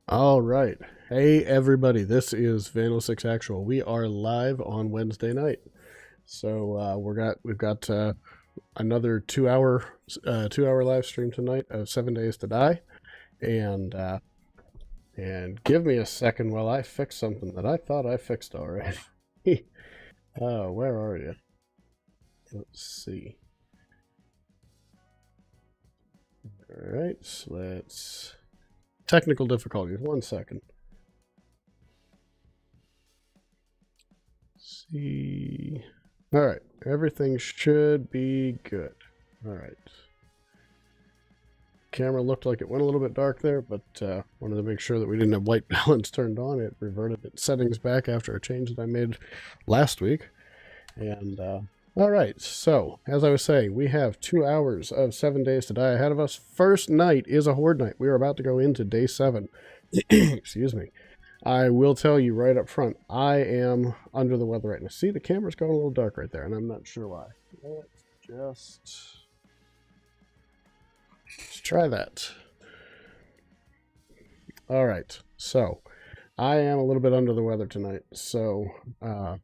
All right. Hey everybody, this is Vandal6Actual. We are live on Wednesday night. So we've got another 2 hour live stream tonight of 7 Days to Die. And give me a second while I fix something that I thought I fixed already. Oh, where are you? Let's see. Alright, so let's technical difficulties. 1 second. See. All right, everything should be good. All right. Camera looked like it went a little bit dark there, but wanted to make sure that we didn't have white balance turned on. It reverted its settings back after a change that I made last week. And all right, so as I was saying, we have 2 hours of 7 Days to Die ahead of us. First night is a horde night. We are about to go into day 7. Excuse me. I will tell you right up front, I am under the weather right now. See, the camera's going a little dark right there, and I'm not sure why. Let's try that. All right, so I am a little bit under the weather tonight, so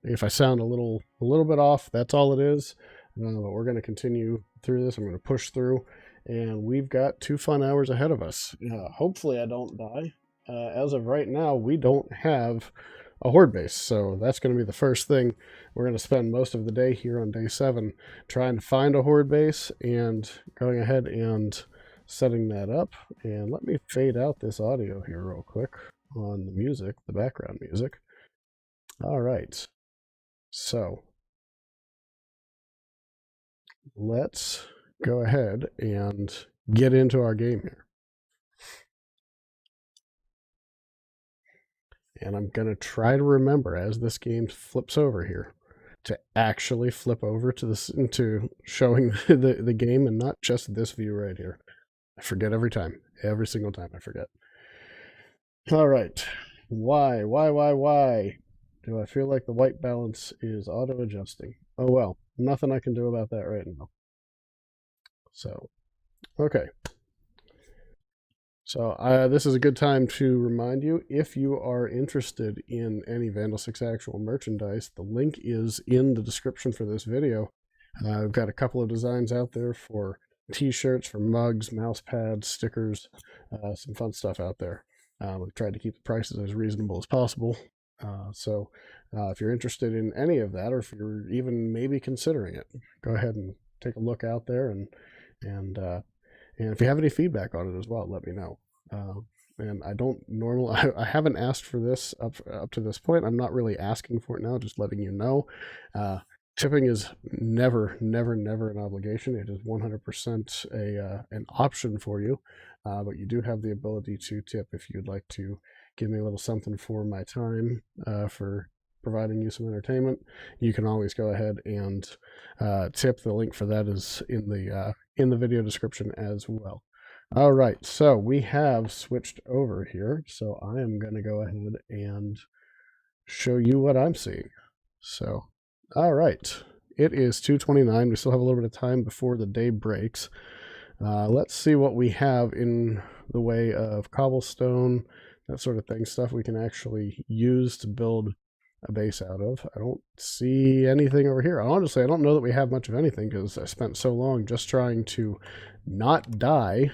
if I sound a little bit off, that's all it is. But we're going to continue through this. I'm going to push through, and we've got 2 fun hours ahead of us. Hopefully I don't die. As of right now, we don't have a horde base, so that's going to be the first thing. We're going to spend most of the day here on day 7 trying to find a horde base and going ahead and setting that up. And let me fade out this audio here real quick on the music, the background music. All right, so let's go ahead and get into our game here. And I'm going to try to remember as this game flips over here to actually flip over to this into showing the game and not just this view right here. I forget every time. Every single time I forget. All right. Why do I feel like the white balance is auto adjusting? Oh well, nothing I can do about that right now. So, okay. So this is a good time to remind you, if you are interested in any Vandal6Actual merchandise, the link is in the description for this video. I've got a couple of designs out there for t-shirts, for mugs, mouse pads, stickers, some fun stuff out there. We've tried to keep the prices as reasonable as possible. So if you're interested in any of that, or if you're even maybe considering it, go ahead and take a look out there, and if you have any feedback on it as well, let me know. And I don't normally, I haven't asked for this up to this point. I'm not really asking for it now, just letting you know. Tipping is never an obligation. It is 100% an option for you, but you do have the ability to tip if you'd like to give me a little something for my time, for providing you some entertainment. You can always go ahead and tip. The link for that is in the video description as well. All right, so we have switched over here. So I am going to go ahead and show you what I'm seeing. So, all right, it is 2:29. We still have a little bit of time before the day breaks. Let's see what we have in the way of cobblestone, that sort of thing, stuff we can actually use to build a base out of. I don't see anything over here. Honestly, I don't know that we have much of anything because I spent so long just trying to not die.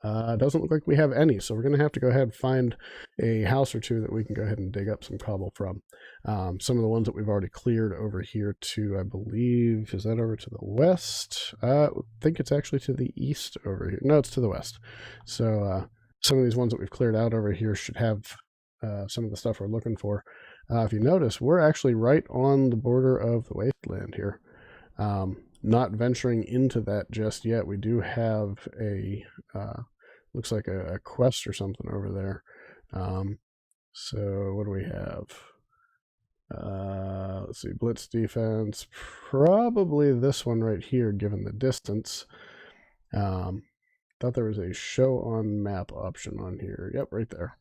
Doesn't look like we have any, so we're going to have to go ahead and find a house or two that we can go ahead and dig up some cobble from. Some of the ones that we've already cleared over here to, I believe, is that over to the west? I think it's actually to the east over here. No, it's to the west. So some of these ones that we've cleared out over here should have some of the stuff we're looking for. If you notice, we're actually right on the border of the wasteland here. Not venturing into that just yet. We do have a looks like a quest or something over there. So what do we have? Let's see, blitz defense, probably this one right here given the distance. Thought there was a show on map option on here. Yep, right there.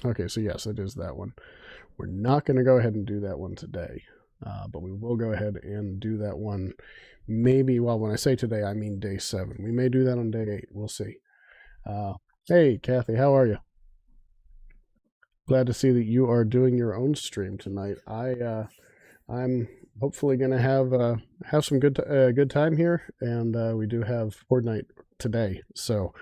Okay, so yes, it is that one. We're not going to go ahead and do that one today, but we will go ahead and do that one maybe, well, when I say today, I mean day 7. We may do that on day 8. We'll see. Hey, Kathy, how are you? glad to see that you are doing your own stream tonight. I'm hopefully going to have some good time here, and we do have Fortnite today, so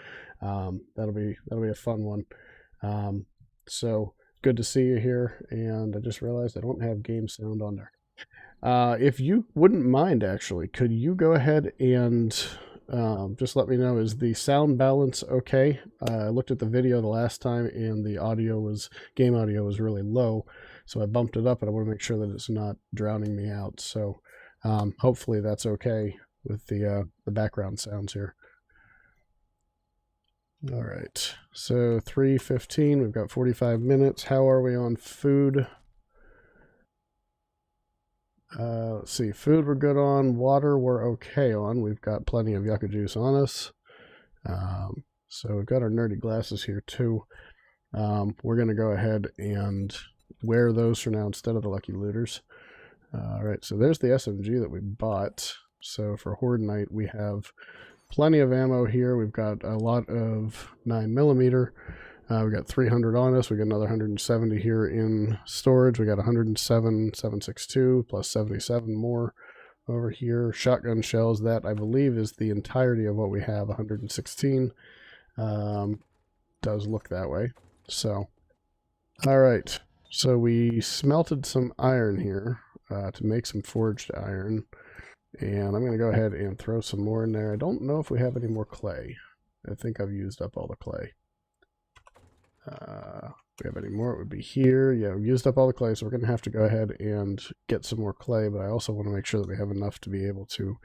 that'll be a fun one. So good to see you here, and I just realized I don't have game sound on there. If you wouldn't mind, actually, could you go ahead and just let me know, is the sound balance okay? I looked at the video the last time, and the game audio was really low, so I bumped it up, and I want to make sure that it's not drowning me out. So hopefully that's okay with the background sounds here. All right, so 3:15, we've got 45 minutes. How are we on food? Let's see, food we're good on, water we're okay on. We've got plenty of yucca juice on us. So we've got our nerdy glasses here too. We're going to go ahead and wear those for now instead of the Lucky Looters. All right, so there's the SMG that we bought. So for Horde Night, we have plenty of ammo here. We've got a lot of 9mm. We got 300 on us. We got another 170 here in storage. We got 107 7.62 plus 77 more over here. Shotgun shells, that I believe is the entirety of what we have, 116. Does look that way. So, all right. So we smelted some iron here to make some forged iron. And I'm going to go ahead and throw some more in there. I don't know if we have any more clay. I think I've used up all the clay. If we have any more, it would be here. Yeah, we used up all the clay, so we're going to have to go ahead and get some more clay, but I also want to make sure that we have enough to be able to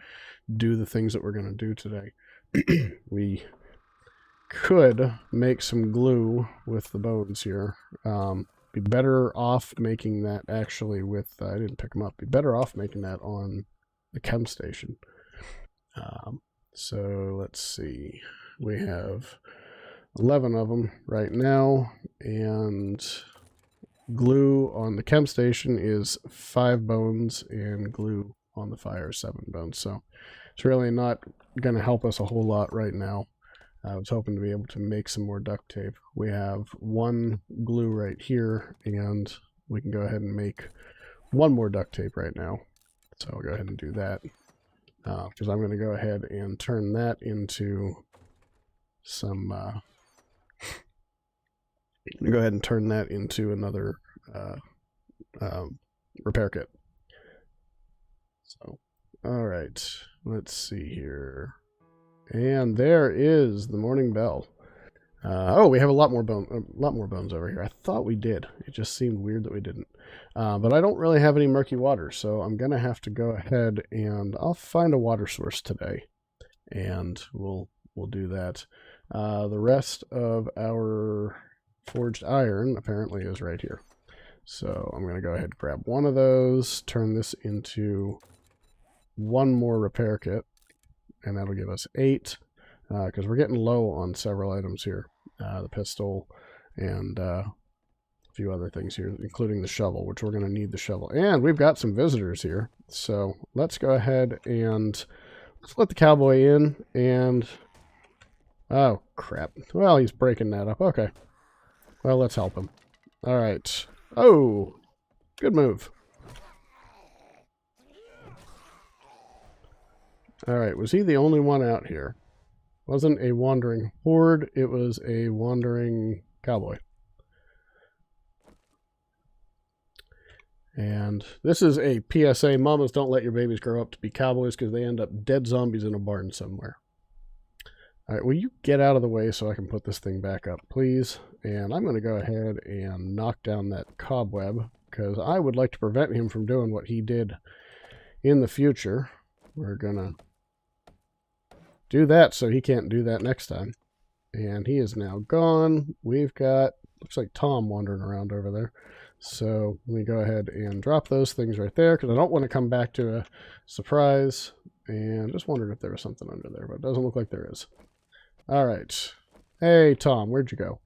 do the things that we're going to do today. We could make some glue with the bones here. Be better off making that actually with, I didn't pick them up, be better off making that on the chem station. So let's see, we have 11 of them right now, and glue on the chem station is 5 bones, and glue on the fire is 7 bones. So it's really not going to help us a whole lot right now. I was hoping to be able to make some more duct tape. We have 1 glue right here, and we can go ahead and make 1 more duct tape right now. So I'll go ahead and do that, because I'm going to go ahead and turn that into some go ahead and turn that into another repair kit. So, all right, let's see here. And there is the morning bell. Oh, we have a lot more bones over here. I thought we did. It just seemed weird that we didn't. But I don't really have any murky water, so I'm gonna have to go ahead and I'll find a water source today, and we'll do that. The rest of our forged iron apparently is right here. So I'm going to go ahead and grab 1 of those, turn this into 1 more repair kit, and that'll give us 8, because we're getting low on several items here. The pistol and a few other things here, including the shovel, which we're going to need the shovel. And we've got some visitors here, so let's go ahead and let's let the cowboy in. And oh, crap. Well, he's breaking that up. Okay. Well, let's help him. All right. Oh, good move. All right. Was he the only one out here? Wasn't a wandering horde. It was a wandering cowboy. And this is a PSA. Mamas, don't let your babies grow up to be cowboys, because they end up dead zombies in a barn somewhere. All right, will you get out of the way so I can put this thing back up, please? And I'm going to go ahead and knock down that cobweb, because I would like to prevent him from doing what he did in the future. We're going to do that so he can't do that next time. And he is now gone. We've got, looks like Tom wandering around over there. So let me go ahead and drop those things right there, because I don't want to come back to a surprise. And just wondered if there was something under there, but it doesn't look like there is. All right. Hey, Tom, where'd you go?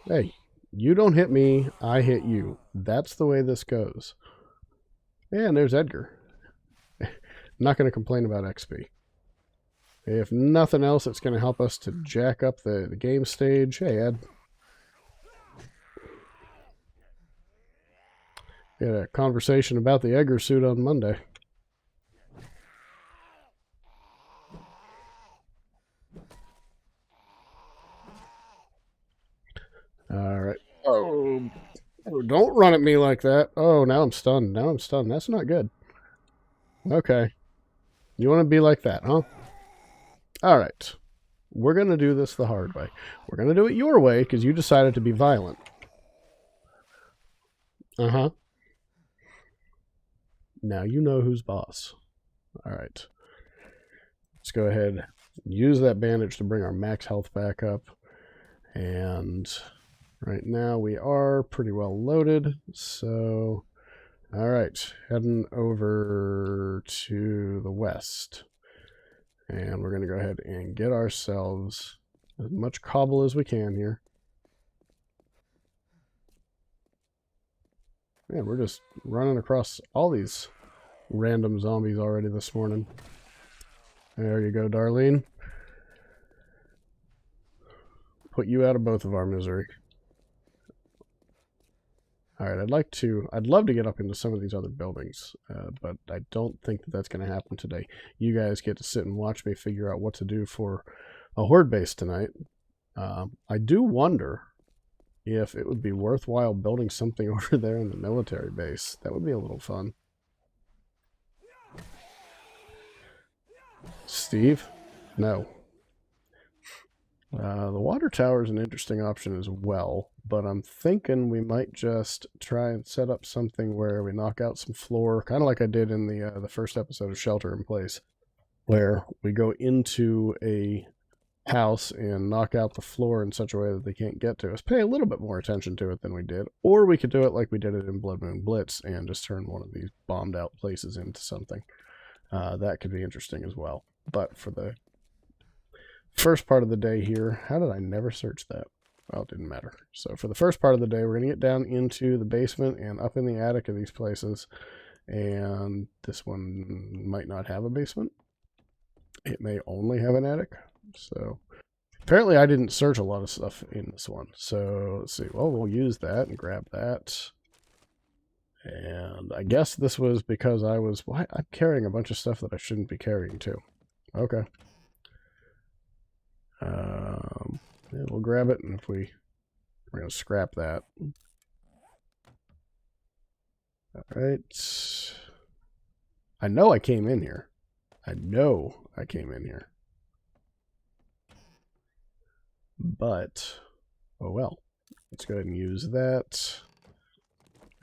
Hey, you don't hit me, I hit you. That's the way this goes. And there's Edgar. Not going to complain about XP. If nothing else, it's going to help us to jack up the game stage. Hey, Ed. We had a conversation about the Egger suit on Monday. All right. Oh, don't run at me like that. Oh, now I'm stunned. Now I'm stunned. That's not good. Okay. You want to be like that, huh? All right. We're going to do this the hard way. We're going to do it your way because you decided to be violent. Uh-huh. Now you know who's boss. All right. Let's go ahead and use that bandage to bring our max health back up. And right now we are pretty well loaded. So, all right. Heading over to the west. And we're going to go ahead and get ourselves as much cobble as we can here. Man, we're just running across all these random zombies already this morning. There you go, Darlene. Put you out of both of our misery. All right, I'd love to get up into some of these other buildings, but I don't think that that's going to happen today. You guys get to sit and watch me figure out what to do for a horde base tonight. I do wonder if it would be worthwhile building something over there in the military base. That would be a little fun. Steve? No. The water tower is an interesting option as well, but I'm thinking we might just try and set up something where we knock out some floor, kind of like I did in the first episode of Shelter in Place, where we go into a house and knock out the floor in such a way that they can't get to us. Pay a little bit more attention to it than we did, or we could do it like we did it in Blood Moon Blitz and just turn one of these bombed out places into something. That could be interesting as well. But for the first part of the day here, how did I never search that? Well, it didn't matter. So for the first part of the day, we're going to get down into the basement and up in the attic of these places. And this one might not have a basement. It may only have an attic. So apparently I didn't search a lot of stuff in this one. So let's see. Well, we'll use that and grab that. And I guess this was because I'm carrying a bunch of stuff that I shouldn't be carrying too. Okay. Yeah, we'll grab it, and we're going to scrap that. All right. I know I came in here. I know I came in here. But, oh well. Let's go ahead and use that.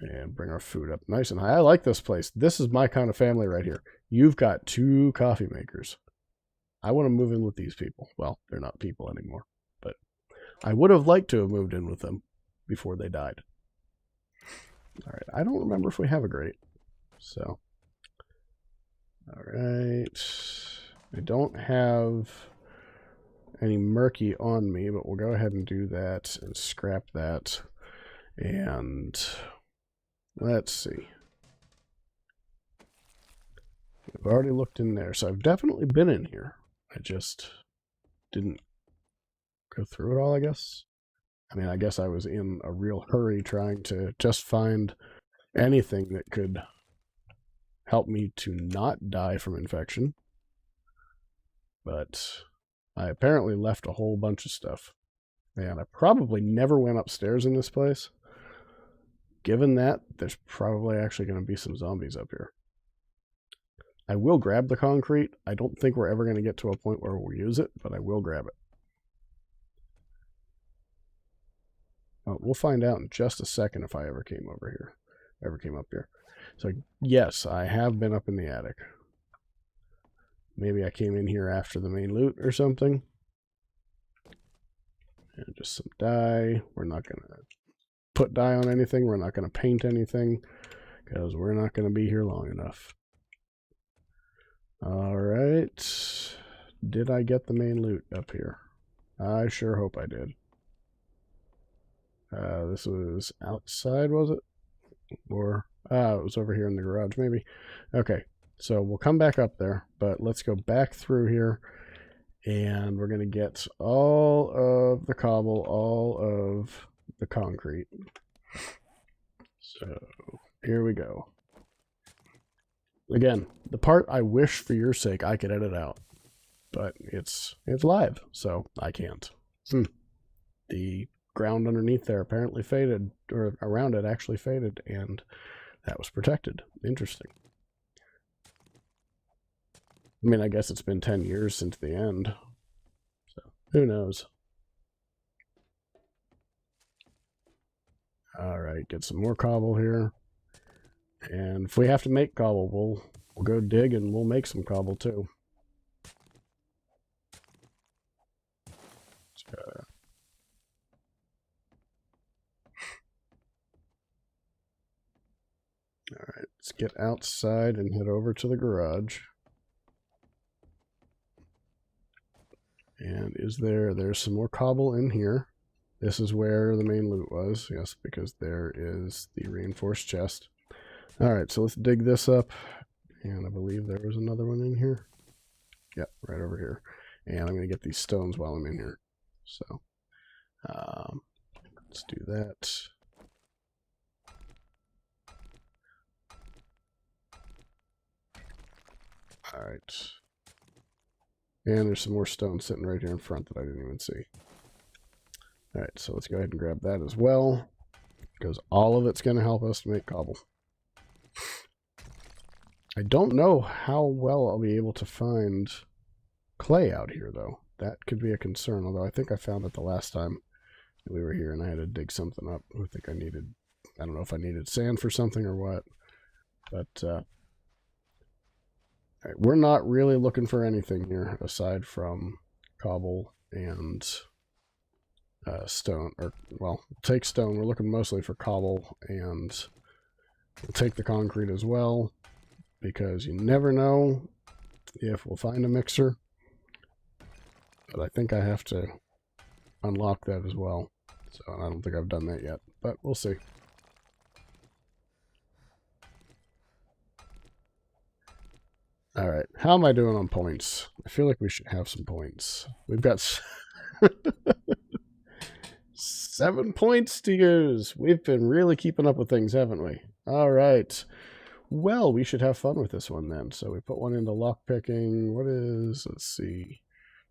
And bring our food up nice and high. I like this place. This is my kind of family right here. You've got 2 coffee makers. I want to move in with these people. Well, they're not people anymore. But I would have liked to have moved in with them before they died. All right. I don't remember if we have a grate. So, all right. I don't have any murky on me, but we'll go ahead and do that and scrap that. And let's see. I've already looked in there, so I've definitely been in here. I just didn't go through it all, I guess. I mean, I guess I was in a real hurry trying to just find anything that could help me to not die from infection. But I apparently left a whole bunch of stuff. And I probably never went upstairs in this place. Given that, there's probably actually going to be some zombies up here. I will grab the concrete. I don't think we're ever going to get to a point where we'll use it, but I will grab it. We'll find out in just a second if I ever came over here. Ever came up here. So yes, I have been up in the attic. Maybe I came in here after the main loot or something. And just some dye. We're not going to put dye on anything. We're not going to paint anything because we're not going to be here long enough. All right. Did I get the main loot up here? I sure hope I did. This was outside, was it? Or, it was over here in the garage, maybe. Okay, so we'll come back up there, but let's go back through here And we're going to get all of the cobble, all of the concrete. So here we go. Again, the part I wish for your sake I could edit out, but it's live, so I can't. The ground underneath there apparently faded, or around it actually faded, and that was protected. Interesting. I mean, I guess it's been 10 years since the end, so who knows. All right, get some more cobble here. And if we have to make cobble, we'll go dig and we'll make some cobble too. All right, let's get outside and head over to the garage. And there's some more cobble in here. This is where the main loot was, yes, because there is the reinforced chest. All right, so let's dig this up. And I believe there was another one in here. Yep, right over here. And I'm going to get these stones while I'm in here. So let's do that. All right. And there's some more stone sitting right here in front that I didn't even see. All right, so let's go ahead and grab that as well, because all of it's going to help us to make cobble. I don't know how well I'll be able to find clay out here, though. That could be a concern, although I think I found it the last time we were here and I had to dig something up. I don't know if I needed sand for something or what, but all right, we're not really looking for anything here aside from cobble and stone, or, well, we'll take stone. We're looking mostly for cobble, and we'll take the concrete as well, because you never know if we'll find a mixer. But I think I have to unlock that as well. So I don't think I've done that yet, but we'll see. All right, how am I doing on points? I feel like we should have some points. We've got 7 points to use. We've been really keeping up with things, haven't we? All right. Well, we should have fun with this one then. So we put one into lockpicking. Let's see.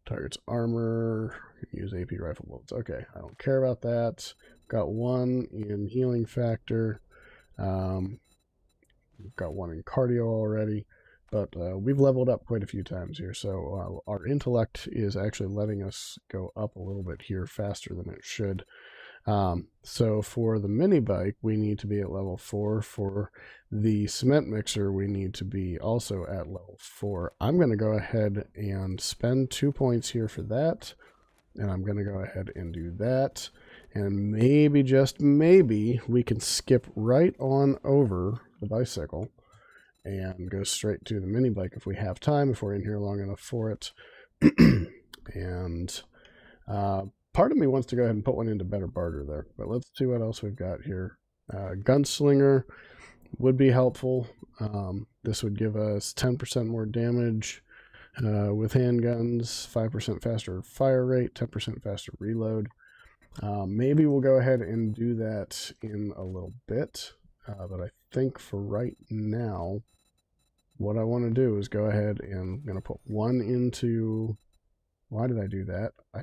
Target's armor. Use AP rifle bullets. Okay, I don't care about that. Got 1 in healing factor. We've got 1 in cardio already. But we've leveled up quite a few times here. So our intellect is actually letting us go up a little bit here faster than it should. So for the mini bike, we need to be at level 4. For the cement mixer, we need to be also at level 4. I'm going to go ahead and spend 2 points here for that. And I'm going to go ahead and do that. And maybe, just maybe, we can skip right on over the bicycle and go straight to the mini bike if we have time, if we're in here long enough for it. And part of me wants to go ahead and put one into better barter there, but let's see what else we've got here. Gunslinger would be helpful. This would give us 10% more damage with handguns, 5% faster fire rate, 10% faster reload. Maybe we'll go ahead and do that in a little bit, but I think for right now, what I want to do is go ahead and I'm going to put 1 into... Why did I do that? I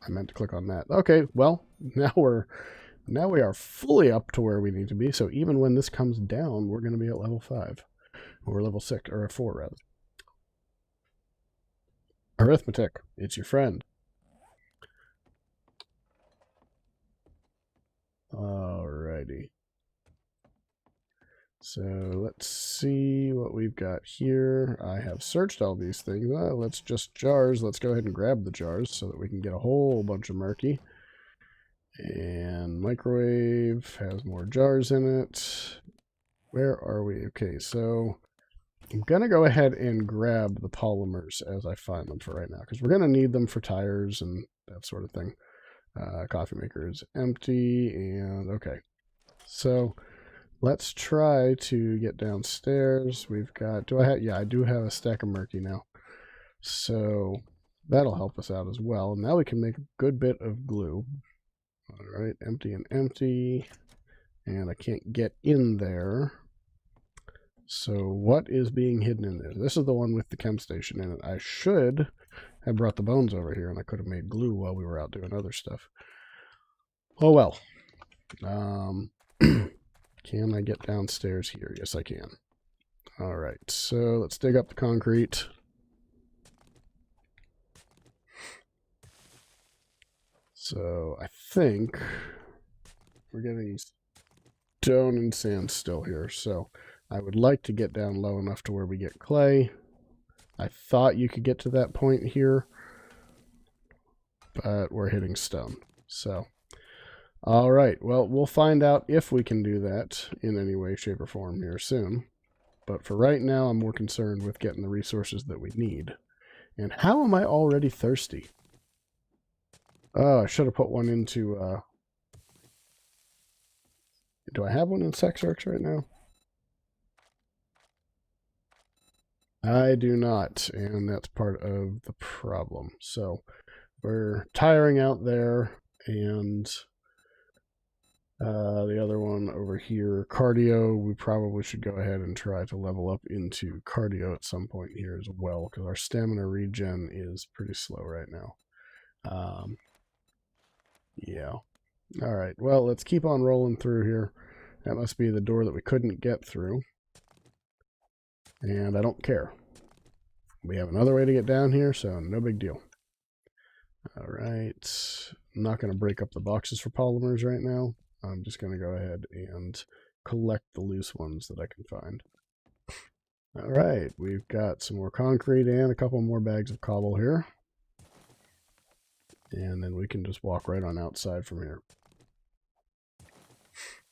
meant to click on that. Okay, well, now we are fully up to where we need to be. So even when this comes down, we're going to be at level 5. Or level 6, or 4 rather. Arithmetic, it's your friend. Alrighty. So let's see what we've got here. I have searched all these things. Let's just jars. Let's go ahead and grab the jars so that we can get a whole bunch of murky. And microwave has more jars in it. Where are we? Okay, so I'm going to go ahead and grab the polymers as I find them for right now, because we're going to need them for tires and that sort of thing. Coffee maker is empty, and okay. So let's try to get downstairs. We've got, yeah, I do have a stack of murky now. So that'll help us out as well. Now we can make a good bit of glue. All right, empty and empty. And I can't get in there. So what is being hidden in there? This is the one with the chem station in it. I should have brought the bones over here, and I could have made glue while we were out doing other stuff. Oh well. Can I get downstairs here? Yes, I can. All right, so let's dig up the concrete. So I think we're getting stone and sand still here. So I would like to get down low enough to where we get clay. I thought you could get to that point here, but we're hitting stone. So, all right. Well, we'll find out if we can do that in any way, shape, or form here soon. But for right now, I'm more concerned with getting the resources that we need. And how am I already thirsty? Oh, I should have put one into... do I have one in Sex Arcs right now? I do not, and that's part of the problem. So we're tiring out there, and the other one over here, cardio, we probably should go ahead and try to level up into cardio at some point here as well, because our stamina regen is pretty slow right now. Yeah. All right, well, let's keep on rolling through here. That must be the door that we couldn't get through. And I don't care. We have another way to get down here, so no big deal. All right. I'm not going to break up the boxes for polymers right now. I'm just going to go ahead and collect the loose ones that I can find. All right. We've got some more concrete and a couple more bags of cobble here. And then we can just walk right on outside from here.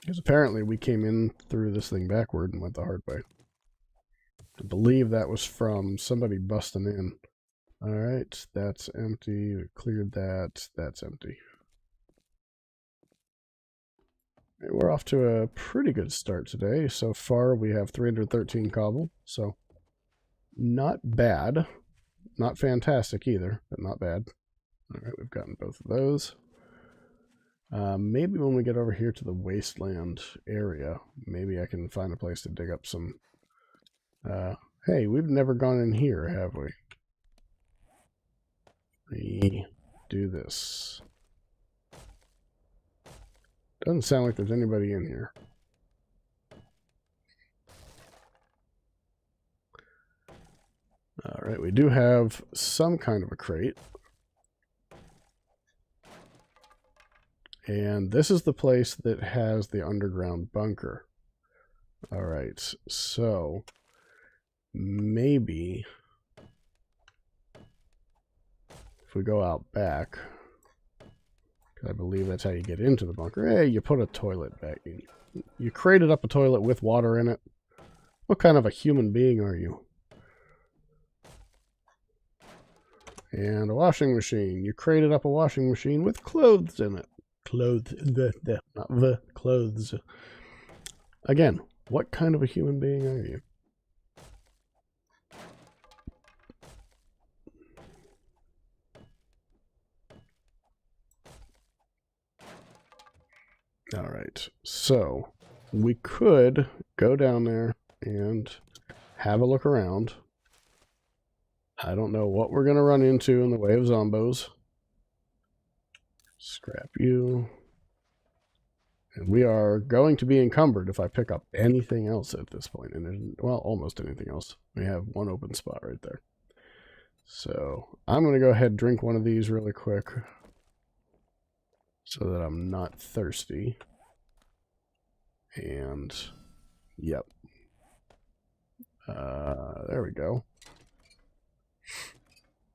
Because apparently we came in through this thing backward and went the hard way. I believe that was from somebody busting in. Alright, that's empty. We cleared that. That's empty. We're off to a pretty good start today. So far we have 313 cobble. So not bad. Not fantastic either, but not bad. Alright, we've gotten both of those. Maybe when we get over here to the wasteland area, maybe I can find a place to dig up some... hey, we've never gone in here, have we? We do this. Doesn't sound like there's anybody in here. Alright, we do have some kind of a crate. And this is the place that has the underground bunker. Alright, so maybe if we go out back, I believe that's how you get into the bunker. Hey, you put a toilet back in. You crated up a toilet with water in it. What kind of a human being are you? And a washing machine. You crated up a washing machine with clothes in it. Clothes, not the clothes. Again, what kind of a human being are you? All right, so we could go down there and have a look around. I don't know what we're going to run into in the way of zombos. Scrap you. And we are going to be encumbered if I pick up anything else at this point. And there's, well, almost anything else. We have one open spot right there. So I'm going to go ahead and drink one of these really quick so that I'm not thirsty. And, yep. There we go.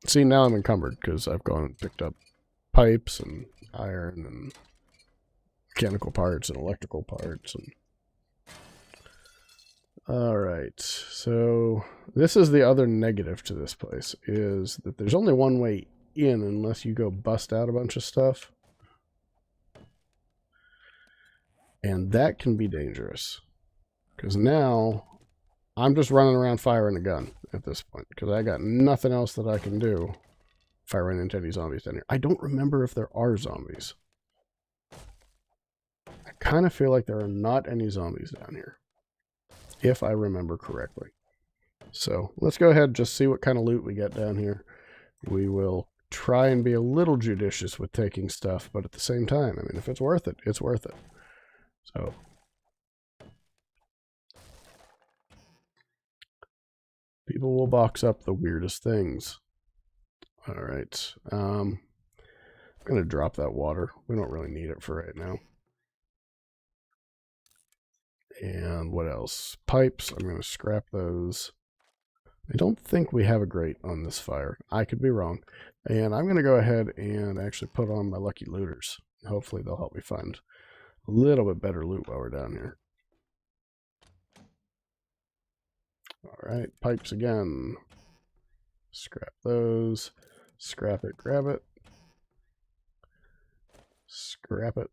See, now I'm encumbered because I've gone and picked up pipes and iron and mechanical parts and electrical parts. And all right, so this is the other negative to this place, is that there's only one way in unless you go bust out a bunch of stuff. And that can be dangerous, because now I'm just running around firing a gun at this point, because I got nothing else that I can do if I run into any zombies down here. I don't remember if there are zombies. I kind of feel like there are not any zombies down here, if I remember correctly. So let's go ahead and just see what kind of loot we get down here. We will try and be a little judicious with taking stuff, but at the same time, I mean, if it's worth it, it's worth it. So people will box up the weirdest things. All right. I'm going to drop that water. We don't really need it for right now. And what else? Pipes. I'm going to scrap those. I don't think we have a grate on this fire. I could be wrong. And I'm going to go ahead and actually put on my lucky looters. Hopefully they'll help me find a little bit better loot while we're down here. All right, pipes again. Scrap those. Scrap it, grab it. Scrap it.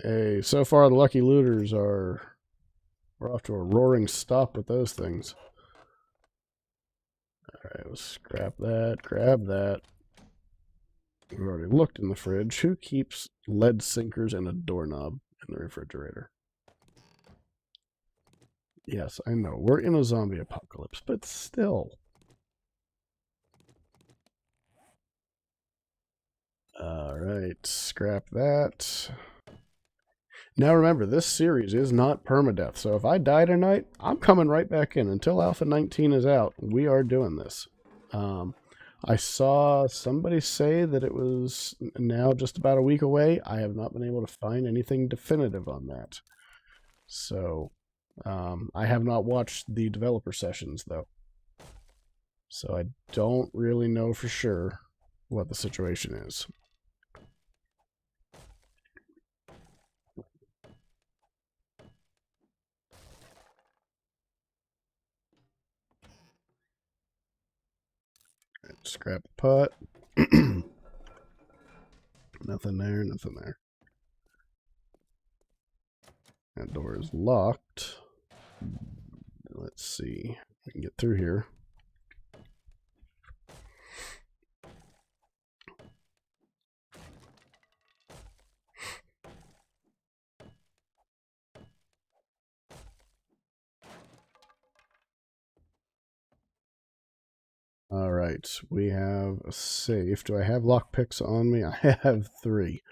Hey, so far the lucky looters we're off to a roaring stop with those things. Alright, let's scrap that, grab that. We've already looked in the fridge. Who keeps lead sinkers and a doorknob in the refrigerator? Yes, I know. We're in a zombie apocalypse, but still. Alright, scrap that. Now remember, this series is not permadeath, so if I die tonight, I'm coming right back in. Until Alpha 19 is out, we are doing this. I saw somebody say that it was now just about a week away. I have not been able to find anything definitive on that. So, I have not watched the developer sessions, though. So I don't really know for sure what the situation is. Scrap the pot. Nothing there, nothing there. That door is locked. Let's see. We can get through here. All right, we have a safe. Do I have lockpicks on me? I have 3.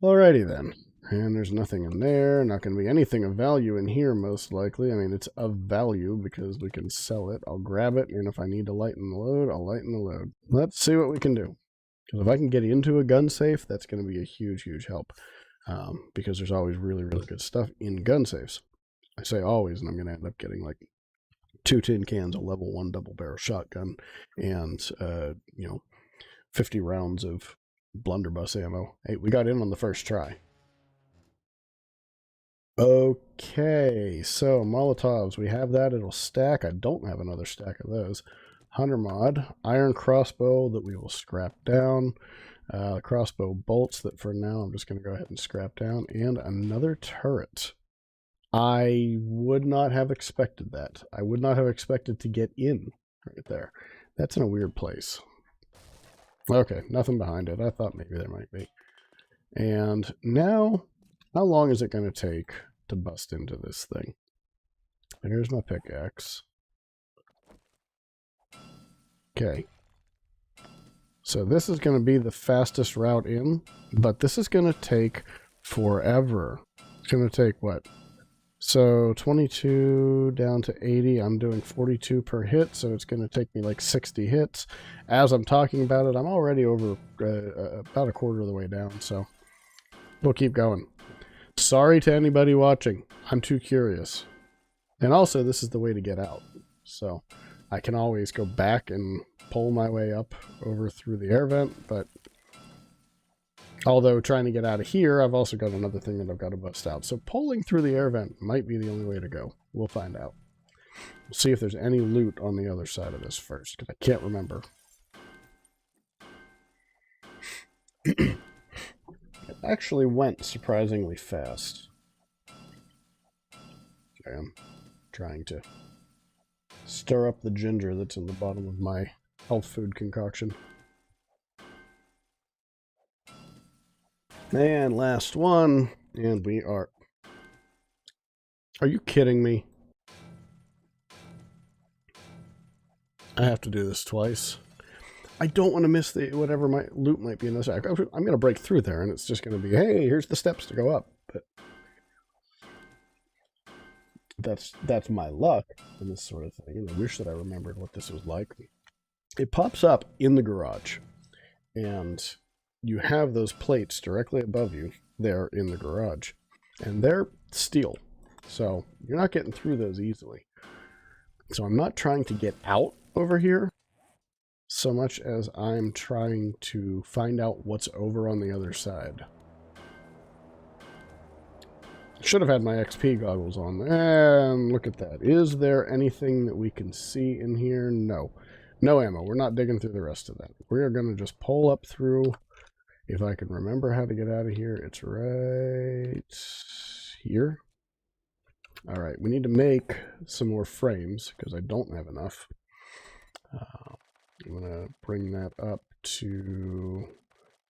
Alrighty then. And there's nothing in there. Not going to be anything of value in here, most likely. I mean, it's of value because we can sell it. I'll grab it, and if I need to lighten the load, I'll lighten the load. Let's see what we can do. Because if I can get into a gun safe, that's going to be a huge, huge help. Because there's always really, really good stuff in gun safes. I say always, and I'm going to end up getting like 2 tin cans, a level 1 double barrel shotgun, and 50 rounds of blunderbuss ammo. Hey, we got in on the first try. Okay, so Molotovs, we have that. It'll stack. I don't have another stack of those. Hunter mod, iron crossbow that we will scrap down. Crossbow bolts that for now I'm just going to go ahead and scrap down. And another turret. I would not have expected that. I would not have expected to get in right there. That's in a weird place. Okay, nothing behind it. I thought maybe there might be. And now, how long is it going to take to bust into this thing? Here's my pickaxe. Okay. So this is going to be the fastest route in, but this is going to take forever. It's going to take what? So 22 down to 80. I'm doing 42 per hit, so it's going to take me like 60 hits. As I'm talking about it, I'm already over about a quarter of the way down, so we'll keep going. Sorry to anybody watching. I'm too curious. And also, this is the way to get out. So I can always go back and pull my way up over through the air vent, but although trying to get out of here, I've also got another thing that I've got to bust out. So pulling through the air vent might be the only way to go. We'll find out. We'll see if there's any loot on the other side of this first, because I can't remember. It actually went surprisingly fast. I am trying to stir up the ginger that's in the bottom of my health food concoction. And last one, and we are... Are you kidding me? I have to do this twice. I don't want to miss the whatever my loot might be in this act. I'm going to break through there, and it's just going to be, hey, here's the steps to go up. But that's my luck in this sort of thing. And I wish that I remembered what this was like. It pops up in the garage, and you have those plates directly above you there in the garage, and they're steel, so you're not getting through those easily. So I'm not trying to get out over here so much as I'm trying to find out what's over on the other side. Should have had my XP goggles on. And look at that. Is there anything that we can see in here? No. No ammo. We're not digging through the rest of that. We're going to just pull up through. If I can remember how to get out of here, it's right here. All right, we need to make some more frames because I don't have enough. I'm going to bring that up to,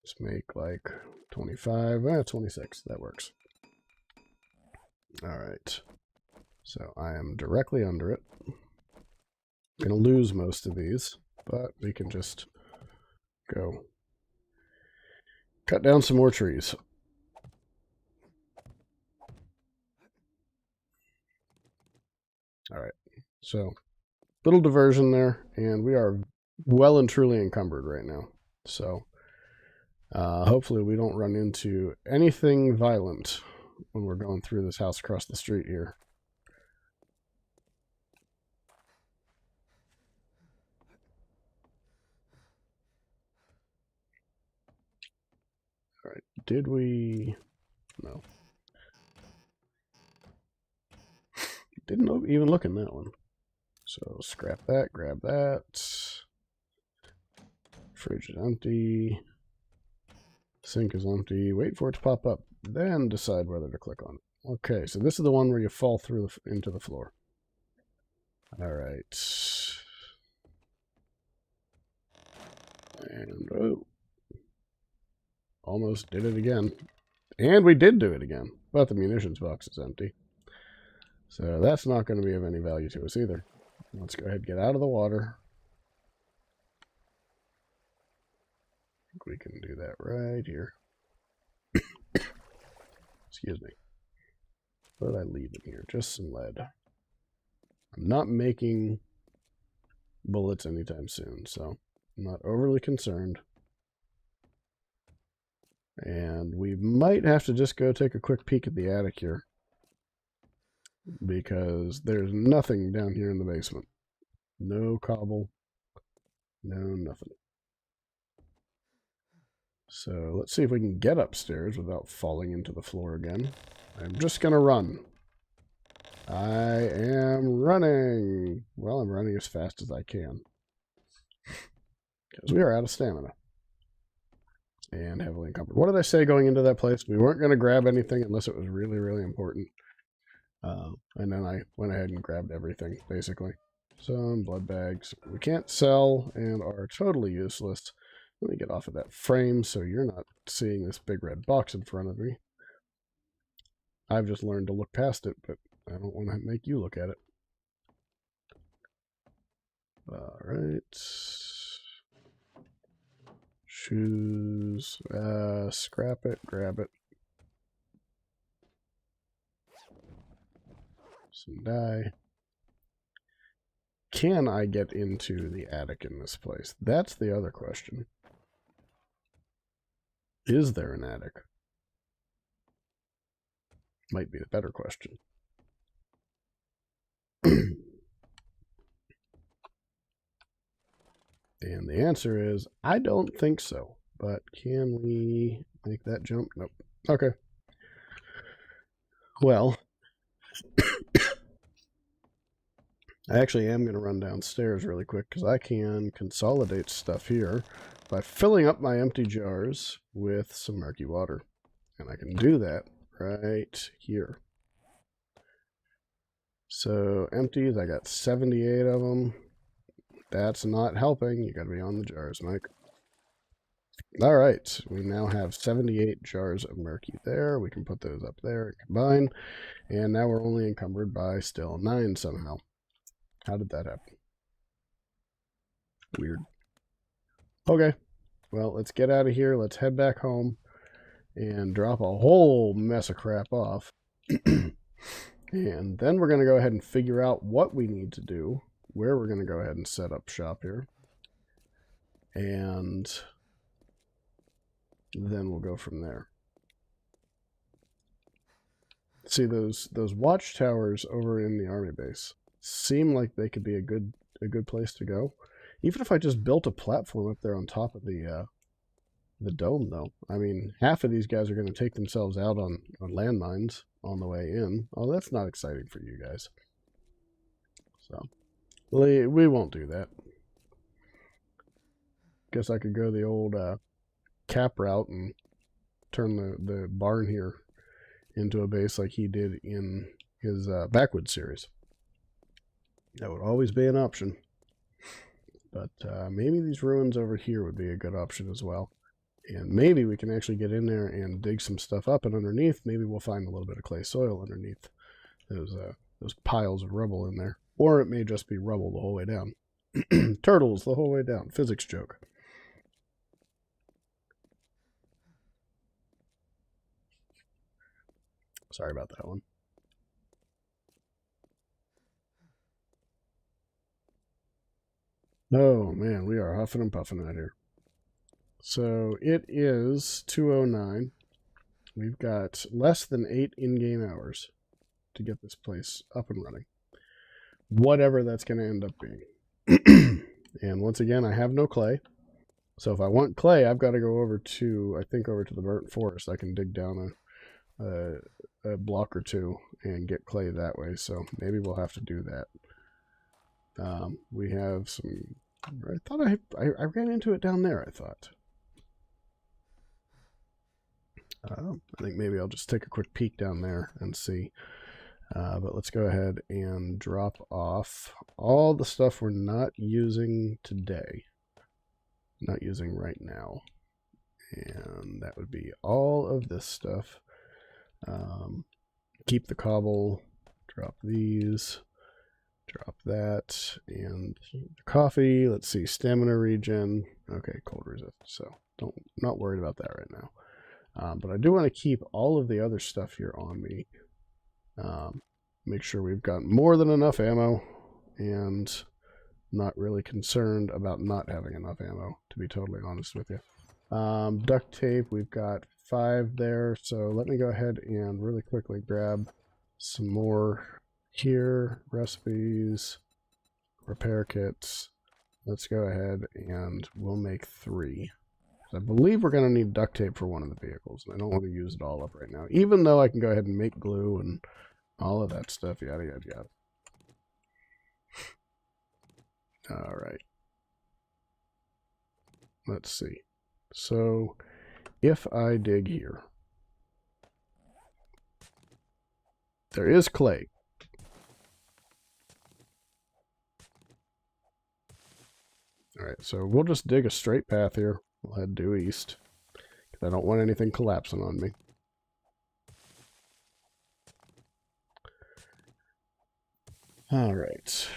let's make like 25, 26. That works. All right. So I am directly under it. I'm going to lose most of these, but we can just go cut down some more trees. All right. So little diversion there, and we are well and truly encumbered right now. So hopefully we don't run into anything violent when we're going through this house across the street here. All right, did we... No. Didn't even look in that one. So scrap that, grab that. Fridge is empty. Sink is empty. Wait for it to pop up. Then decide whether to click on it. Okay, so this is the one where you fall through into the floor. All right. And, oh. Almost did it again. And we did do it again. But the munitions box is empty. So that's not going to be of any value to us either. Let's go ahead and get out of the water. I think we can do that right here. Excuse me. What did I leave in here? Just some lead. I'm not making bullets anytime soon, so I'm not overly concerned. And we might have to just go take a quick peek at the attic here, because there's nothing down here in the basement. No cobble, no nothing. So let's see if we can get upstairs without falling into the floor again. I'm just going to run. I am running. Well, I'm running as fast as I can, because we are out of stamina. And heavily encumbered. What did I say going into that place? We weren't going to grab anything unless it was really, really important. And then I went ahead and grabbed everything, basically. Some blood bags we can't sell and are totally useless. Let me get off of that frame so you're not seeing this big red box in front of me. I've just learned to look past it, but I don't want to make you look at it. All right. Shoes. Scrap it, grab it. Some dye. Can I get into the attic in this place? That's the other question. Is there an attic? Might be the better question. And the answer is, I don't think so. But can we make that jump? Nope. Okay. Well, I actually am going to run downstairs really quick because I can consolidate stuff here by filling up my empty jars with some murky water. And I can do that right here. So empties, I got 78 of them. That's not helping. You got to be on the jars, Mike. All right, we now have 78 jars of murky there. We can put those up there and combine. And now we're only encumbered by still 9 somehow. How did that happen? Weird. Okay, well, let's get out of here. Let's head back home and drop a whole mess of crap off. And then we're going to go ahead and figure out what we need to do, where we're going to go ahead and set up shop here. And then we'll go from there. See, those watchtowers over in the army base seem like they could be a good place to go. Even if I just built a platform up there on top of the dome, though. I mean, half of these guys are going to take themselves out on landmines on the way in. Oh, that's not exciting for you guys. So, we won't do that. Guess I could go the old cap route and turn the barn here into a base like he did in his Backwoods series. That would always be an option. But maybe these ruins over here would be a good option as well. And maybe we can actually get in there and dig some stuff up, and underneath, maybe we'll find a little bit of clay soil underneath those piles of rubble in there. Or it may just be rubble the whole way down. Turtles the whole way down. Physics joke. Sorry about that one. Oh, man, we are huffing and puffing out here. So it is 2:09. We've got less than 8 in-game hours to get this place up and running. Whatever that's going to end up being. And once again, I have no clay. So if I want clay, I've got to go over to the burnt forest. I can dig down a block or two and get clay that way. So maybe we'll have to do that. We have some... I thought I ran into it down there, I thought. I think maybe I'll just take a quick peek down there and see. But let's go ahead and drop off all the stuff we're not using today. Not using right now. And that would be all of this stuff. Keep the cobble. Drop these. Drop that. And the coffee. Let's see. Stamina regen. Okay, cold resist. So not worried about that right now. But I do want to keep all of the other stuff here on me. Make sure we've got more than enough ammo, and not really concerned about not having enough ammo, to be totally honest with you. Duct tape, we've got 5 there, so let me go ahead and really quickly grab some more here. Recipes, repair kits. Let's go ahead and we'll make 3. I believe we're going to need duct tape for one of the vehicles. I don't want to use it all up right now, even though I can go ahead and make glue and all of that stuff, yada, yada, yada. All right. Let's see. So, if I dig here, there is clay. All right, so we'll just dig a straight path here. We'll head due east, because I don't want anything collapsing on me. All right.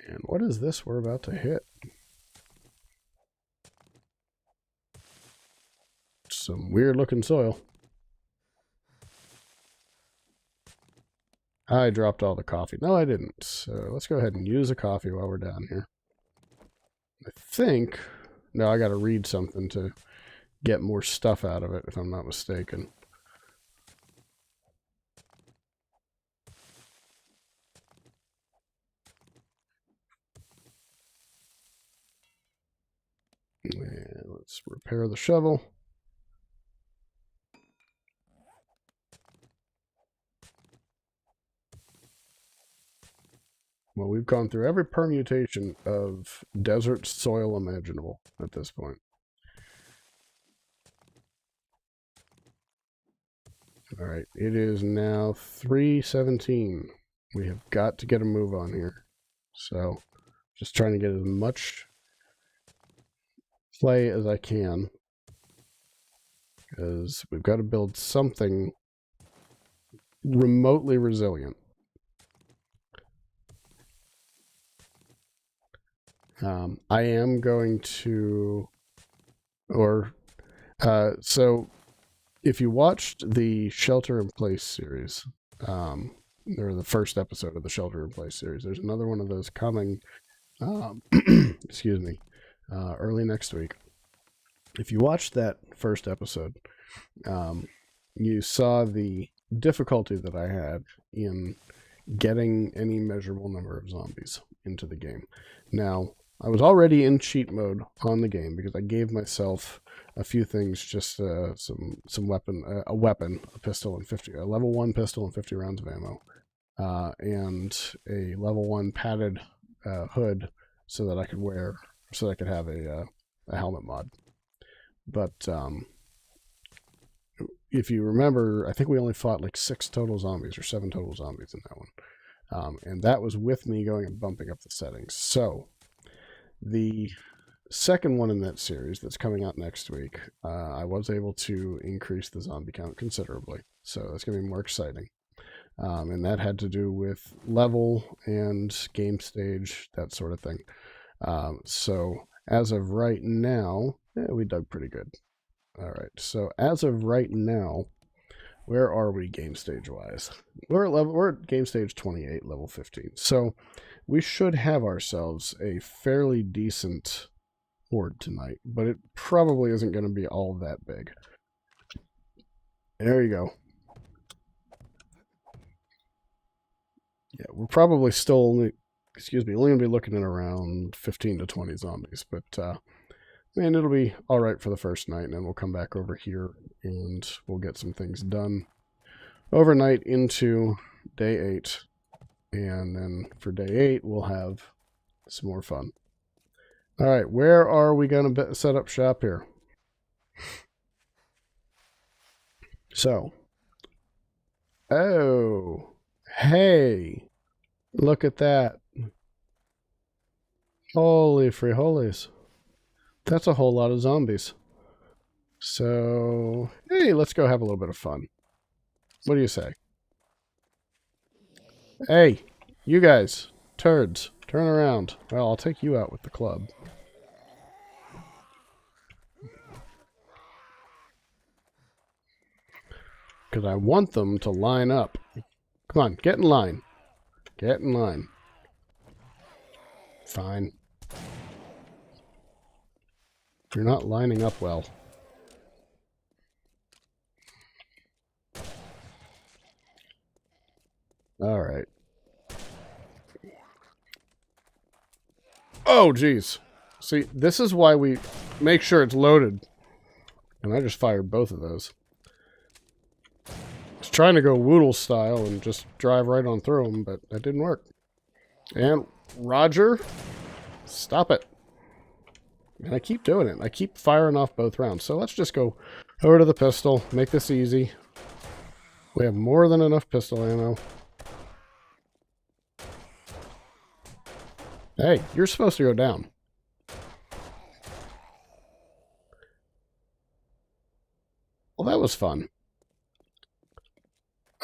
And what is this we're about to hit? Some weird looking soil. I dropped all the coffee. No, I didn't. So let's go ahead and use the coffee while we're down here. I think... No, I got to read something to get more stuff out of it, if I'm not mistaken. And let's repair the shovel. Well, we've gone through every permutation of desert soil imaginable at this point. All right, it is now 3:17. We have got to get a move on here. So, just trying to get as much play as I can, because we've got to build something remotely resilient. I am going to, so if you watched the Shelter in Place series, or the first episode of the Shelter in Place series, there's another one of those coming, excuse me, early next week. If you watched that first episode, you saw the difficulty that I had in getting any measurable number of zombies into the game. Now, I was already in cheat mode on the game because I gave myself a few things, just some weapon, a pistol and a level 1 pistol and 50 rounds of ammo, and a level 1 padded hood so that I could have a helmet mod. But if you remember, I think we only fought like 6 total zombies or 7 total zombies in that one. And that was with me going and bumping up the settings. So the second one in that series that's coming out next week, I was able to increase the zombie count considerably. So that's going to be more exciting. And that had to do with level and game stage, that sort of thing. So as of right now, we dug pretty good. All right, so as of right now, where are we game stage wise? We're at game stage 28, level 15. So we should have ourselves a fairly decent horde tonight, but it probably isn't going to be all that big. There you go. Yeah, we're probably still only going to be looking at around 15 to 20 zombies, but and it'll be all right for the first night, and then we'll come back over here and we'll get some things done overnight into day 8. And then for day 8, we'll have some more fun. All right, where are we going to set up shop here? So, oh, hey, look at that. Holy free-holies. That's a whole lot of zombies. So, hey, let's go have a little bit of fun. What do you say? Hey, you guys, turds, turn around. Well, I'll take you out with the club. Because I want them to line up. Come on, get in line. Get in line. Fine. You're not lining up well. All right. Oh, geez. See, this is why we make sure it's loaded. And I just fired both of those. I was trying to go Woodle style and just drive right on through them, but that didn't work. And Roger, stop it. And I keep doing it. I keep firing off both rounds. So let's just go over to the pistol. Make this easy. We have more than enough pistol ammo. Hey, you're supposed to go down. Well, that was fun.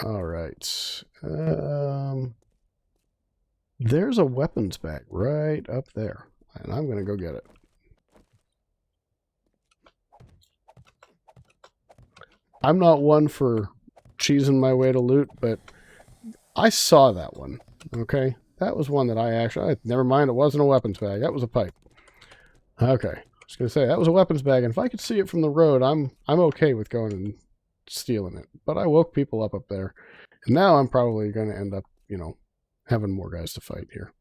All right. There's a weapons bag right up there. And I'm going to go get it. I'm not one for cheesing my way to loot, but I saw that one, okay? That was one that never mind, it wasn't a weapons bag. That was a pipe. Okay, I was going to say, that was a weapons bag, and if I could see it from the road, I'm okay with going and stealing it. But I woke people up there, and now I'm probably going to end up, having more guys to fight here.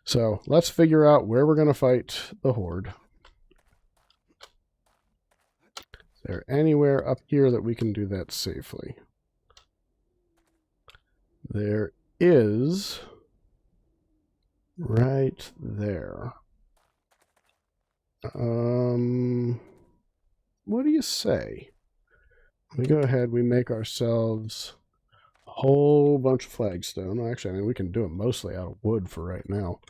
So let's figure out where we're going to fight the horde. Is there anywhere up here that we can do that safely? There is right there. What do you say? we go ahead, we make ourselves a whole bunch of flagstone. Actually, I mean, we can do it mostly out of wood for right now.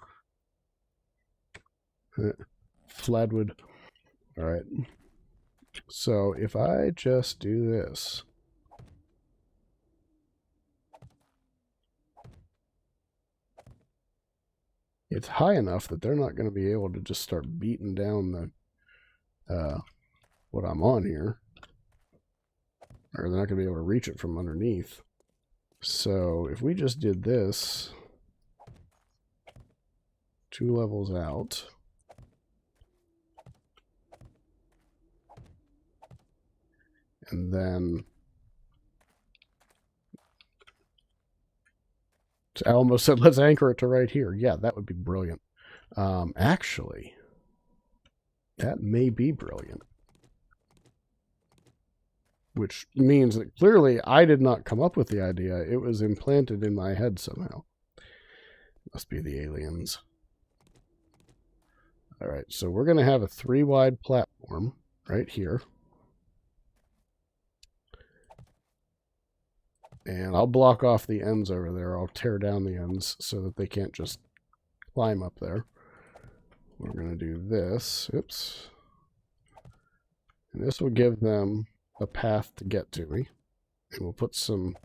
Flatwood. All right. So if I just do this, it's high enough that they're not going to be able to just start beating down the what I'm on here, or they're not going to be able to reach it from underneath. So if we just did this 2 levels out, and then I almost said let's anchor it to right here. Yeah, that would be brilliant. Actually, that may be brilliant. Which means that clearly I did not come up with the idea. It was implanted in my head somehow. Must be the aliens. All right, so we're going to have a 3-wide platform right here. And I'll block off the ends over there. I'll tear down the ends so that they can't just climb up there. We're going to do this. Oops. And this will give them a path to get to me. And we'll put some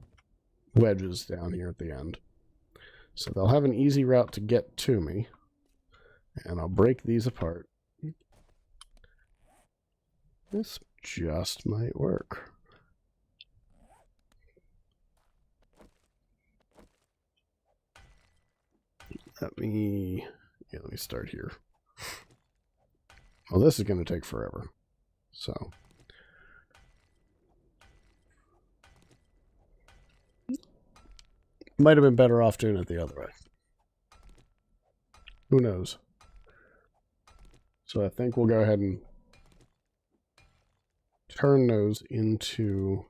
wedges down here at the end. So they'll have an easy route to get to me. And I'll break these apart. This just might work. Let me start here. Well, this is going to take forever. So might have been better off doing it the other way. Who knows? So I think we'll go ahead and turn those into...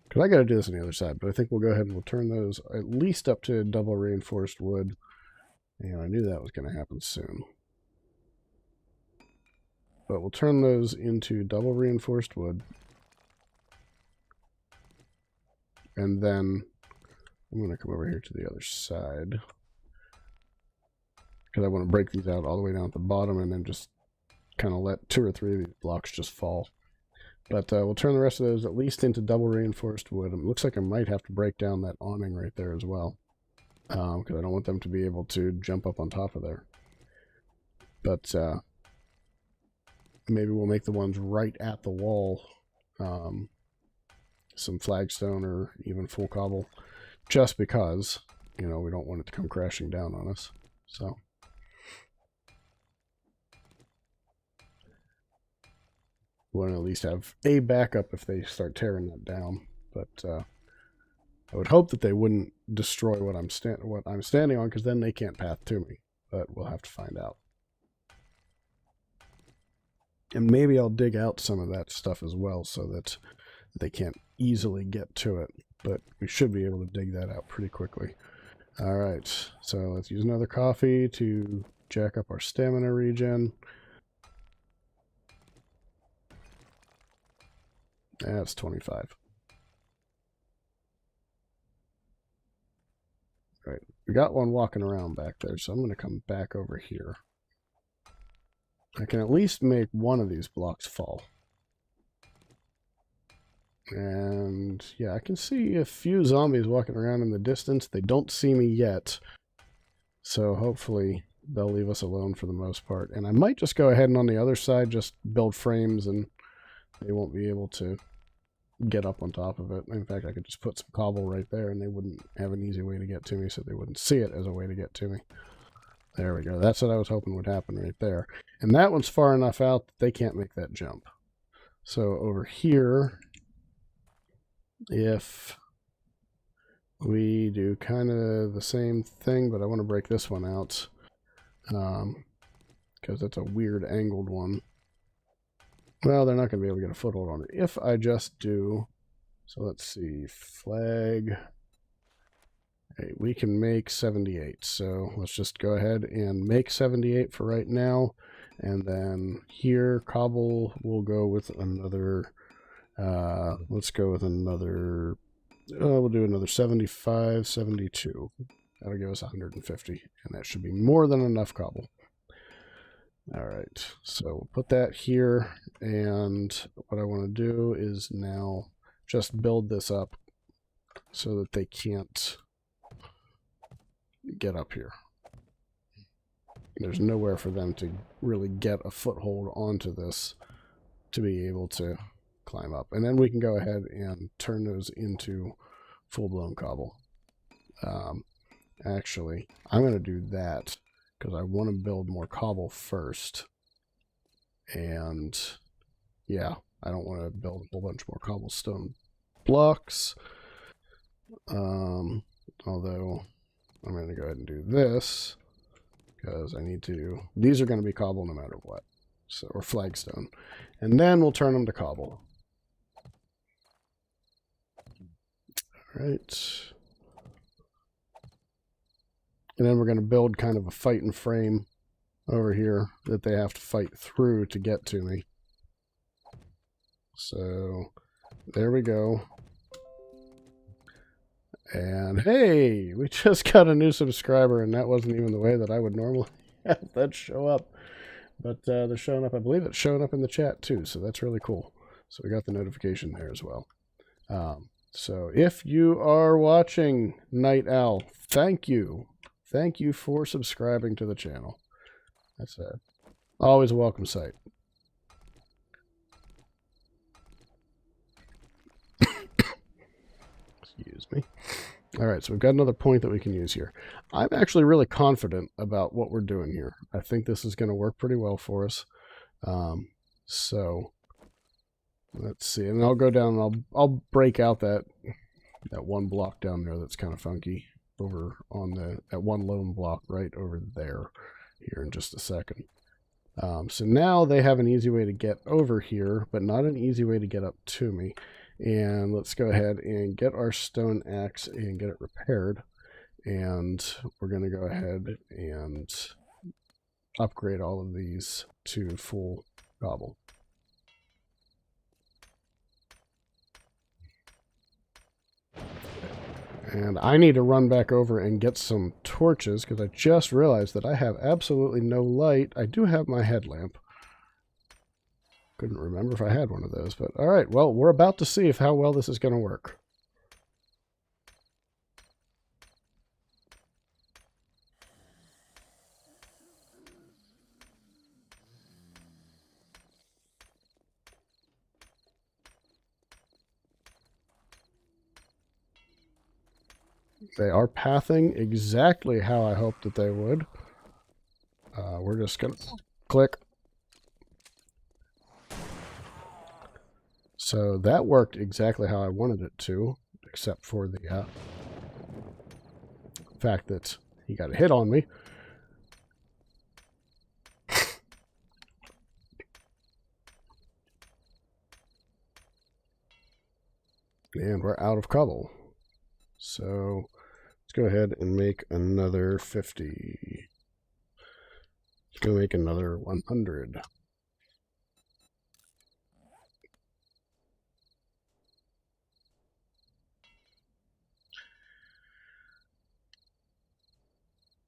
Because I got to do this on the other side, but I think we'll go ahead and we'll turn those at least up to double reinforced wood. And I knew that was going to happen soon. But we'll turn those into double reinforced wood. And then I'm going to come over here to the other side. Because I want to break these out all the way down at the bottom and then just kind of let 2 or 3 of these blocks just fall. But we'll turn the rest of those at least into double reinforced wood. It looks like I might have to break down that awning right there as well. Because I don't want them to be able to jump up on top of there. But maybe we'll make the ones right at the wall some flagstone or even full cobble. Just because, you know, we don't want it to come crashing down on us. So... want to at least have a backup if they start tearing that down. But I would hope that they wouldn't destroy what I'm standing on, because then they can't path to me. But we'll have to find out. And maybe I'll dig out some of that stuff as well so that they can't easily get to it. But we should be able to dig that out pretty quickly. All right, so let's use another coffee to jack up our stamina regen. That's 25. All right, we got one walking around back there, so I'm going to come back over here. I can at least make one of these blocks fall. And yeah, I can see a few zombies walking around in the distance. They don't see me yet, so hopefully they'll leave us alone for the most part. And I might just go ahead and on the other side just build frames, and they won't be able to get up on top of it. In fact, I could just put some cobble right there and they wouldn't have an easy way to get to me, so they wouldn't see it as a way to get to me. There we go. That's what I was hoping would happen right there. And that one's far enough out that they can't make that jump. So over here, if we do kind of the same thing, but I want to break this one out because that's a weird angled one. Well, they're not going to be able to get a foothold on it. If I just do, so let's see, flag, hey, we can make 78. So let's just go ahead and make 78 for right now. And then here, cobble will go with another, let's go with another, we'll do another 75, 72. That'll give us 150, and that should be more than enough cobble. All right, so we'll put that here, and what I want to do is now just build this up so that they can't get up here. There's nowhere for them to really get a foothold onto this to be able to climb up. And then we can go ahead and turn those into full-blown cobble. Actually, I'm going to do that because I want to build more cobble first. And yeah, I don't want to build a whole bunch more cobblestone blocks. Although I'm going to go ahead and do this because I need to. These are going to be cobble no matter what, so, or flagstone, and then we'll turn them to cobble. All right. And then we're going to build kind of a fighting frame over here that they have to fight through to get to me. So there we go. And hey, we just got a new subscriber, and that wasn't even the way that I would normally have that show up. But they're showing up, I believe it's showing up in the chat too, so that's really cool. So we got the notification there as well. So if you are watching, Night Owl, thank you. Thank you for subscribing to the channel. That's always a welcome sight. Excuse me. All right, so we've got another point that we can use here. I'm actually really confident about what we're doing here. I think this is going to work pretty well for us. So let's see, and I'll go down and I'll break out that one block down there that's kind of funky over on that one lone block right over there here in just a second. So now they have an easy way to get over here, but not an easy way to get up to me. And let's go ahead and get our stone axe and get it repaired. And we're going to go ahead and upgrade all of these to full cobble. And I need to run back over and get some torches because I just realized that I have absolutely no light. I do have my headlamp. Couldn't remember if I had one of those, but all right. Well, we're about to see how well this is going to work. They are pathing exactly how I hoped that they would. We're just going to click. So that worked exactly how I wanted it to, except for the fact that he got a hit on me. And we're out of cobble. So let's go ahead and make another 50. Let's go make another 100.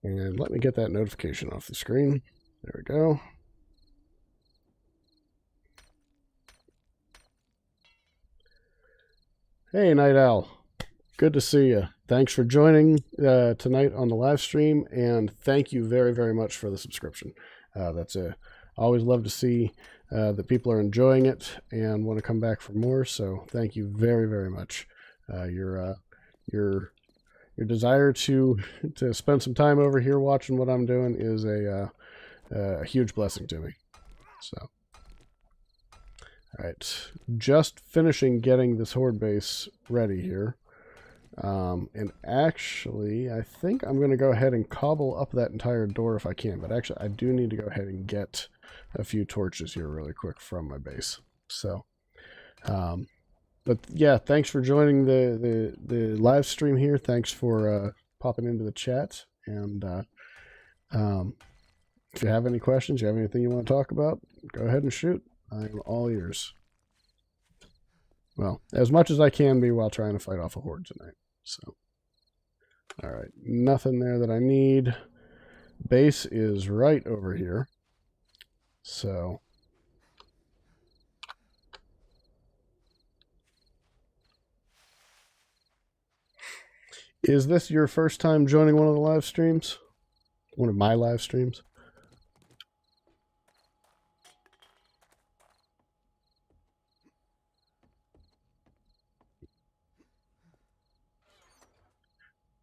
And let me get that notification off the screen. There we go. Hey, Night Owl. Good to see you. Thanks for joining tonight on the live stream, and thank you very, very much for the subscription. That's always love to see that people are enjoying it and want to come back for more. So thank you very, very much. Your desire to spend some time over here watching what I'm doing is a huge blessing to me. So, all right, just finishing getting this horde base ready here. And actually, I think I'm going to go ahead and cobble up that entire door if I can. But actually, I do need to go ahead and get a few torches here really quick from my base. So, but yeah, thanks for joining the live stream here. Thanks for popping into the chat. And If you have any questions, you have anything you want to talk about, go ahead and shoot. I am all ears. Well, as much as I can be while trying to fight off a horde tonight. So, all right, nothing there that I need. Base is right over here. So, is this your first time joining one of the live streams? One of my live streams?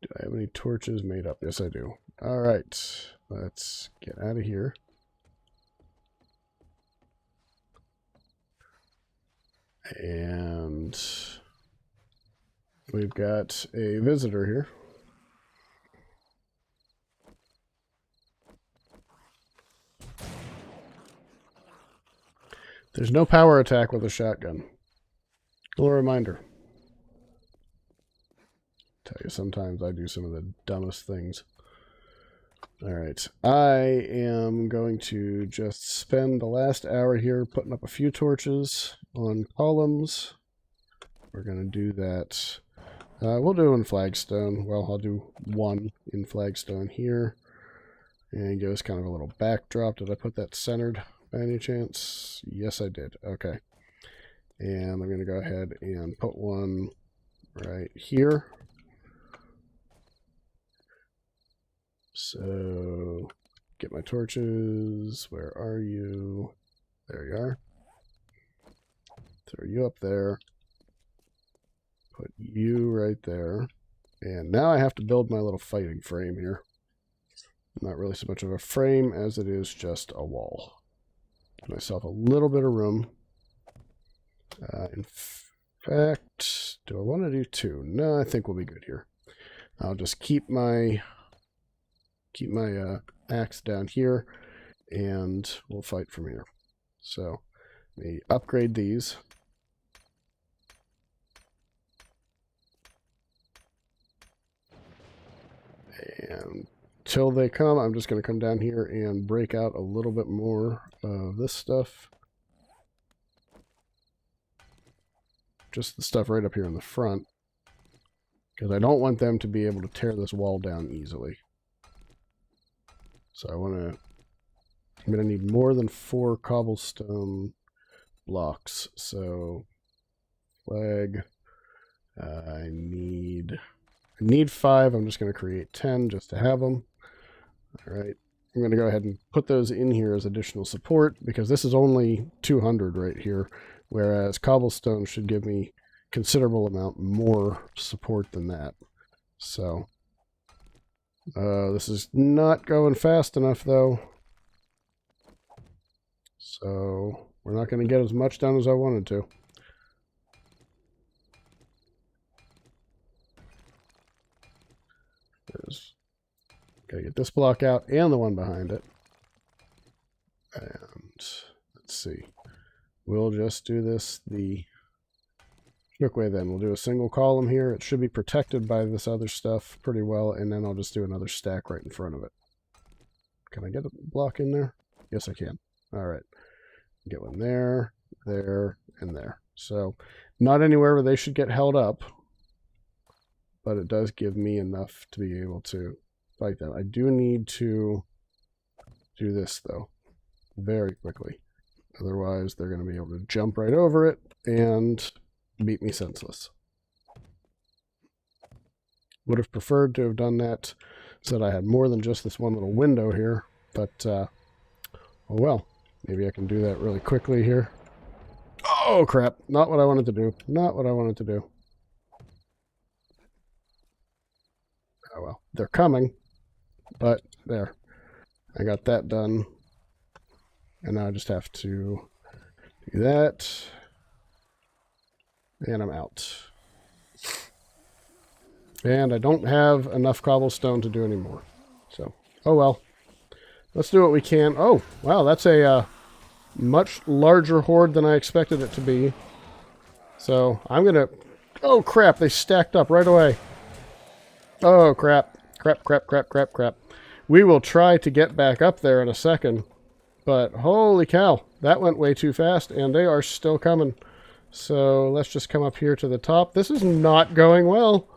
Do I have any torches made up? Yes, I do. All right, let's get out of here. And we've got a visitor here. There's no power attack with a shotgun. A little reminder. Tell you, sometimes I do some of the dumbest things. Alright, I am going to just spend the last hour here putting up a few torches on columns. We're going to do that. We'll do it in flagstone. Well, I'll do one in flagstone here. And give us kind of a little backdrop. Did I put that centered by any chance? Yes, I did. Okay. And I'm going to go ahead and put one right here. So, get my torches. Where are you? There you are. Throw you up there. Put you right there. And now I have to build my little fighting frame here. Not really so much of a frame as it is just a wall. Give myself a little bit of room. In fact, do I want to do two? No, I think we'll be good here. I'll just keep my axe down here, and we'll fight from here. So, let me upgrade these. And till they come, I'm just going to come down here and break out a little bit more of this stuff. Just the stuff right up here in the front, because I don't want them to be able to tear this wall down easily. So I'm going to need more than 4 cobblestone blocks. So flag, I need 5. I'm just going to create 10 just to have them. All right. I'm going to go ahead and put those in here as additional support, because this is only 200 right here, whereas cobblestone should give me considerable amount more support than that. So this is not going fast enough, though. So we're not going to get as much done as I wanted to. Gotta get this block out and the one behind it. And let's see. We'll just do this the quick way then. We'll do a single column here. It should be protected by this other stuff pretty well, and then I'll just do another stack right in front of it. Can I get a block in there? Yes, I can. All right. Get one there, there, and there. So not anywhere where they should get held up, but it does give me enough to be able to fight them. I do need to do this, though, very quickly. Otherwise, they're going to be able to jump right over it and beat me senseless. Would have preferred to have done that so that I had more than just this one little window here, but oh well. Maybe I can do that really quickly here. Oh, crap. Not what I wanted to do. Not what I wanted to do. Oh, well. They're coming, but there. I got that done. And now I just have to do that. And I'm out. And I don't have enough cobblestone to do any more. So, oh well. Let's do what we can. Oh, wow, that's a much larger horde than I expected it to be. So, I'm going to... Oh, crap, they stacked up right away. Oh, crap. Crap. We will try to get back up there in a second. But holy cow, that went way too fast, and they are still coming. So let's just come up here to the top. This is not going well.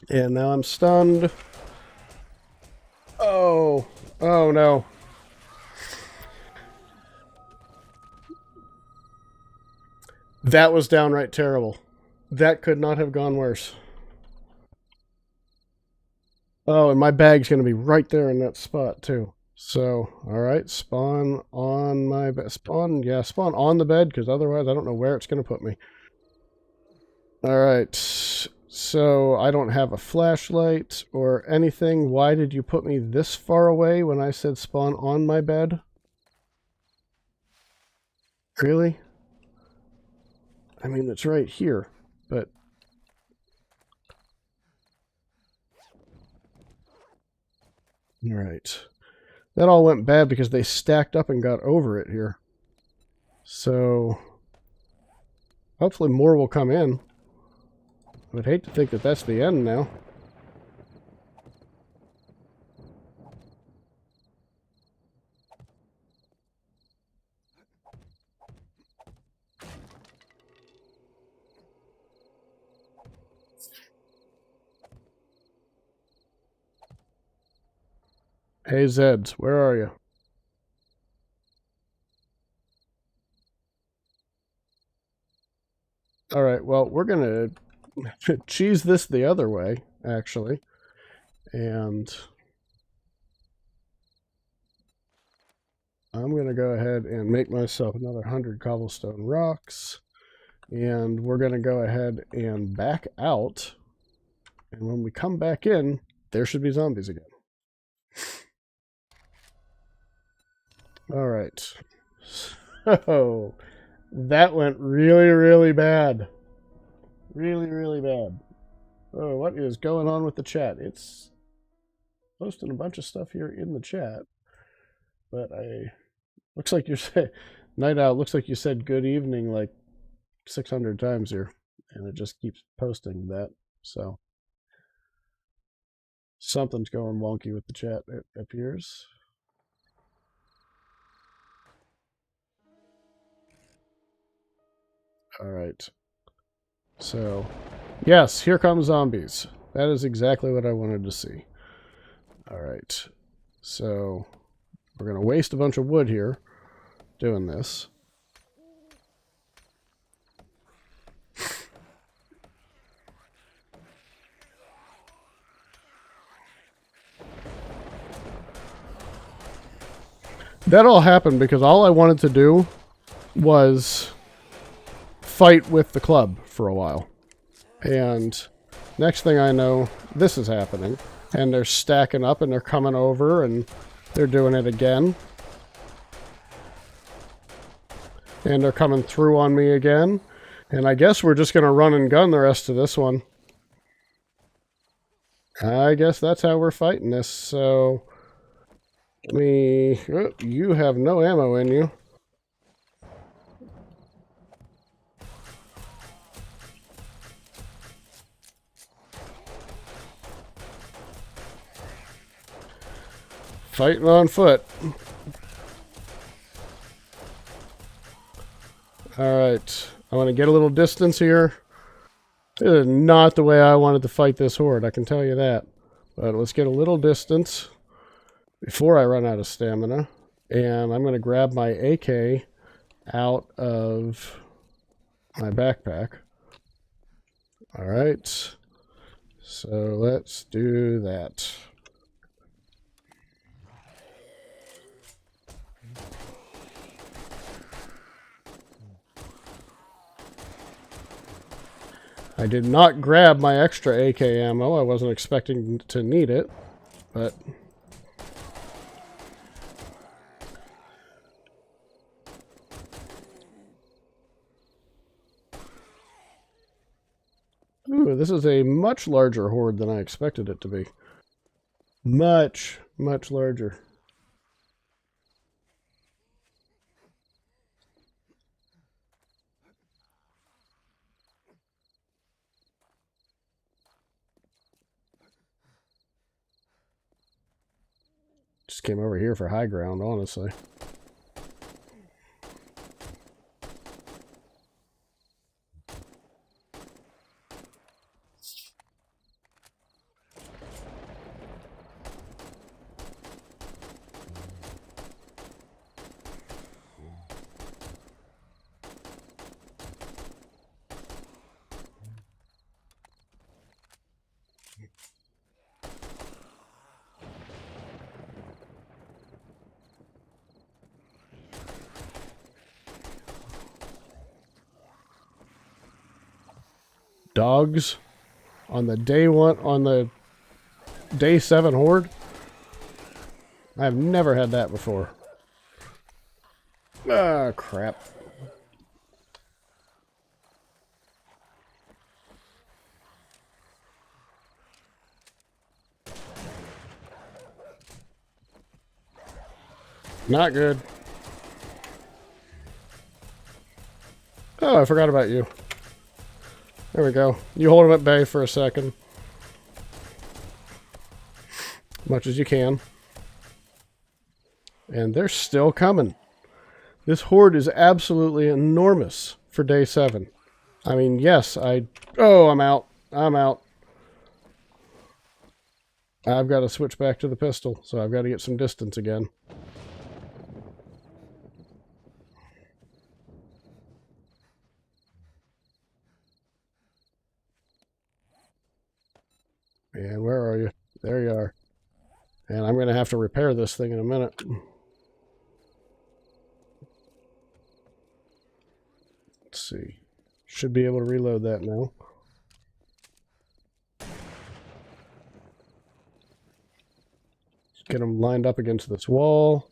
And now I'm stunned. Oh, oh no. That was downright terrible. That could not have gone worse. Oh, and my bag's going to be right there in that spot, too. So, all right, spawn on my bed. Spawn on the bed, because otherwise I don't know where it's going to put me. All right, so I don't have a flashlight or anything. Why did you put me this far away when I said spawn on my bed? Really? I mean, it's right here, but... All right. That all went bad because they stacked up and got over it here. So, hopefully more will come in. I would hate to think that that's the end now. Hey, Zeds, where are you? All right, well, we're going to cheese this the other way, actually. And I'm going to go ahead and make myself another 100 cobblestone rocks. And we're going to go ahead and back out. And when we come back in, there should be zombies again. All right. So, that went really, really bad. Really, really bad. Oh, what is going on with the chat? It's posting a bunch of stuff here in the chat. But looks like you're saying, Night Owl, looks like you said good evening like 600 times here. And it just keeps posting that. So, something's going wonky with the chat, it appears. All right. So, yes, here come zombies. That is exactly what I wanted to see. All right. So, we're going to waste a bunch of wood here doing this. That all happened because all I wanted to do was fight with the club for a while. And next thing I know, this is happening. And they're stacking up and they're coming over and they're doing it again. And they're coming through on me again. And I guess we're just going to run and gun the rest of this one. I guess that's how we're fighting this. So, you have no ammo in you. Fighting on foot. Alright. I want to get a little distance here. This is not the way I wanted to fight this horde, I can tell you that. But let's get a little distance before I run out of stamina. And I'm going to grab my AK out of my backpack. Alright. So let's do that. I did not grab my extra AK ammo. I wasn't expecting to need it, but... Ooh, this is a much larger horde than I expected it to be. Much, much larger. Just came over here for high ground, honestly. Dogs on the day 7 horde. I've never had that before. Ah, crap. Not good. Oh, I forgot about you. There we go. You hold them at bay for a second. Much as you can. And they're still coming. This horde is absolutely enormous for day 7. I mean, yes, oh, I'm out. I'm out. I've got to switch back to the pistol, so I've got to get some distance again. And where are you? There you are. And I'm going to have to repair this thing in a minute. Let's see. Should be able to reload that now. Get them lined up against this wall.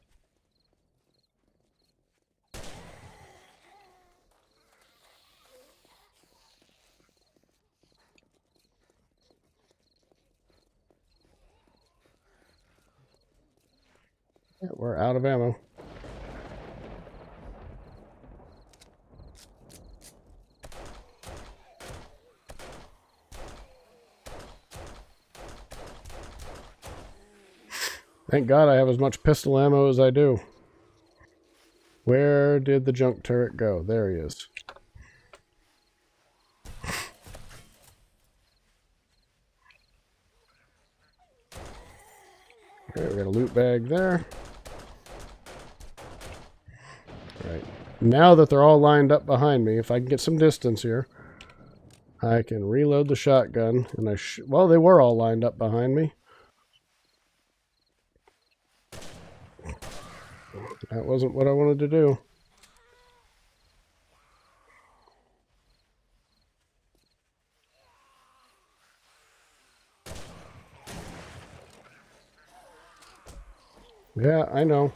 Yeah, we're out of ammo. Thank God I have as much pistol ammo as I do. Where did the junk turret go? There he is. Okay, we got a loot bag there. Right. Now that they're all lined up behind me, if I can get some distance here, I can reload the shotgun. And well, they were all lined up behind me. That wasn't what I wanted to do. Yeah, I know.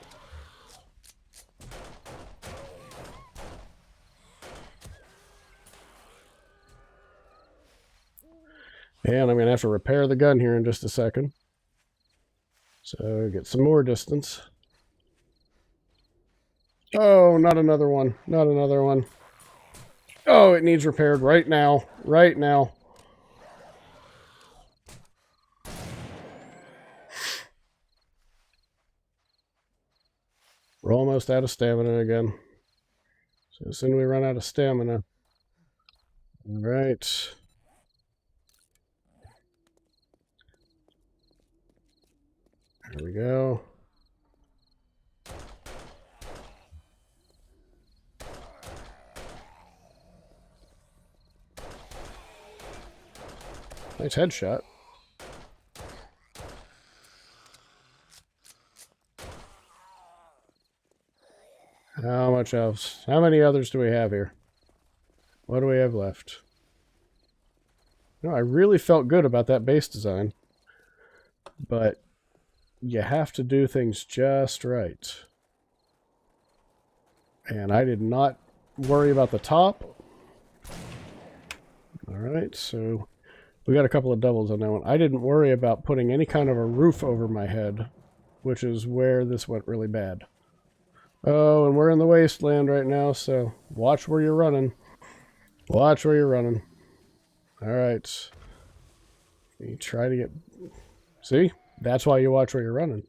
And I'm going to have to repair the gun here in just a second. So get some more distance. Oh, not another one. Not another one. Oh, it needs repaired right now. Right now. We're almost out of stamina again. So as soon as we run out of stamina. All right. There we go. Nice headshot. How much else? How many others do we have here? What do we have left? No, I really felt good about that base design. But you have to do things just right. And I did not worry about the top. Alright, so we got a couple of doubles on that one. I didn't worry about putting any kind of a roof over my head, which is where this went really bad. Oh, and we're in the wasteland right now, so watch where you're running. Watch where you're running. Alright. You try to get... See? That's why you watch where you're running.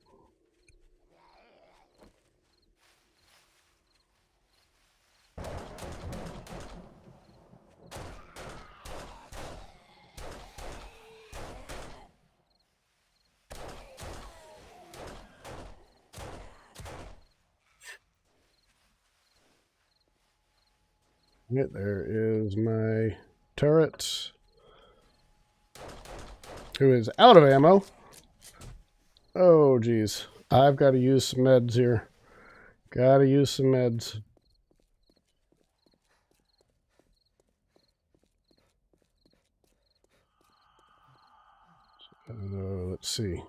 Right, there is my turret, who is out of ammo. Oh, geez. I've got to use some meds here. Gotta use some meds. Let's see.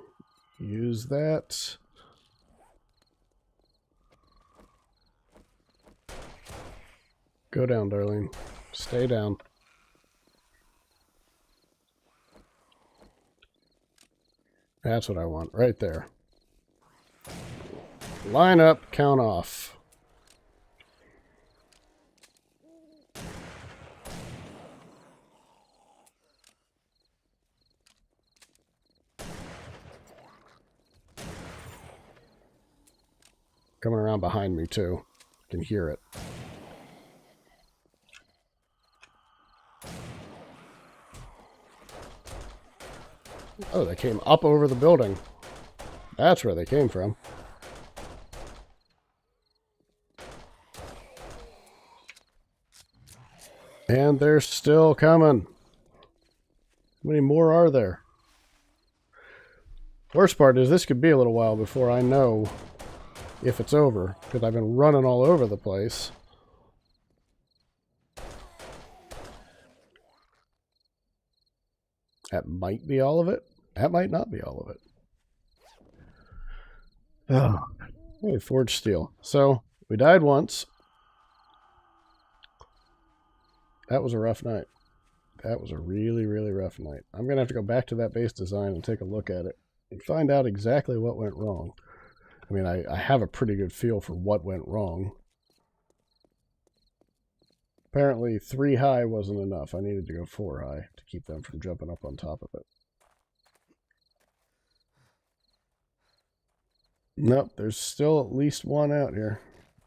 Use that. Go down, Darlene. Stay down. That's what I want, right there. Line up, count off. Coming around behind me, too. I can hear it. Oh, they came up over the building. That's where they came from. And they're still coming. How many more are there? Worst part is this could be a little while before I know if it's over, because I've been running all over the place. That might be all of it. That might not be all of it. Oh. Hey, forged steel. So, we died once. That was a rough night. That was a really, really rough night. I'm going to have to go back to that base design and take a look at it and find out exactly what went wrong. I mean, I have a pretty good feel for what went wrong. Apparently 3 high wasn't enough. I needed to go 4 high to keep them from jumping up on top of it. Nope, there's still at least one out here.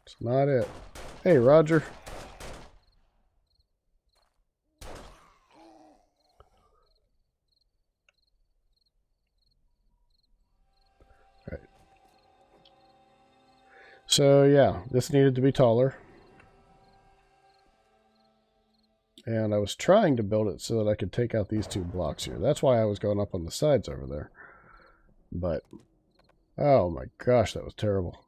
It's not it. Hey, Roger. Right. So, yeah, this needed to be taller. And I was trying to build it so that I could take out these 2 blocks here. That's why I was going up on the sides over there. But, oh my gosh, that was terrible.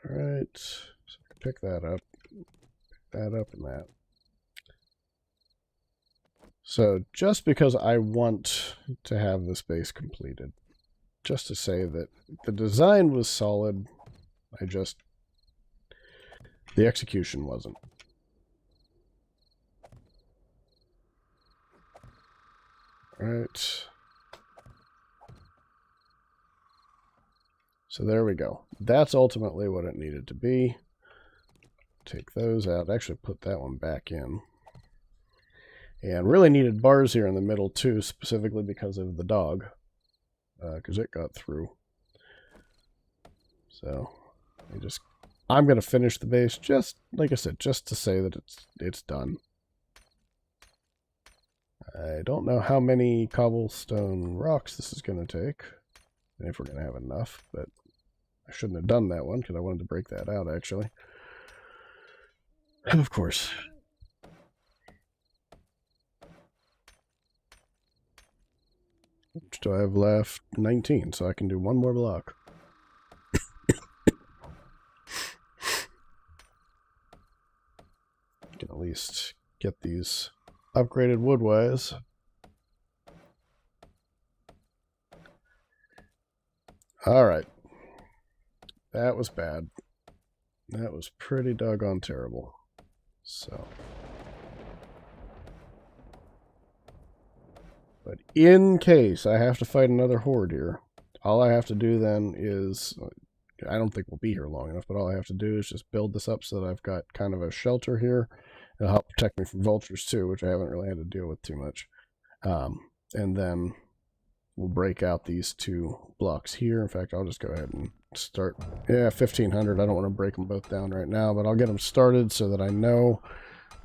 Alright, so I can pick that up, and that. So, just because I want to have this base completed, just to say that the design was solid, the execution wasn't. Alright. So there we go. That's ultimately what it needed to be. Take those out. Actually put that one back in. And really needed bars here in the middle too, specifically because of the dog. Because it got through. So I'm going to finish the base, just like I said, just to say that it's done. I don't know how many cobblestone rocks this is going to take, and if we're going to have enough, but I shouldn't have done that one because I wanted to break that out, actually. Of course. How much do I have left? 19, so I can do one more block. Can at least get these upgraded wood-wise. Alright. That was bad. That was pretty doggone terrible. So. But in case I have to fight another horde here, all I have to do then is, I don't think we'll be here long enough, but all I have to do is just build this up so that I've got kind of a shelter here. It'll help protect me from vultures too, which I haven't really had to deal with too much. And then we'll break out these 2 blocks here. In fact, I'll just go ahead and start. Yeah, 1,500. I don't want to break them both down right now, but I'll get them started so that I know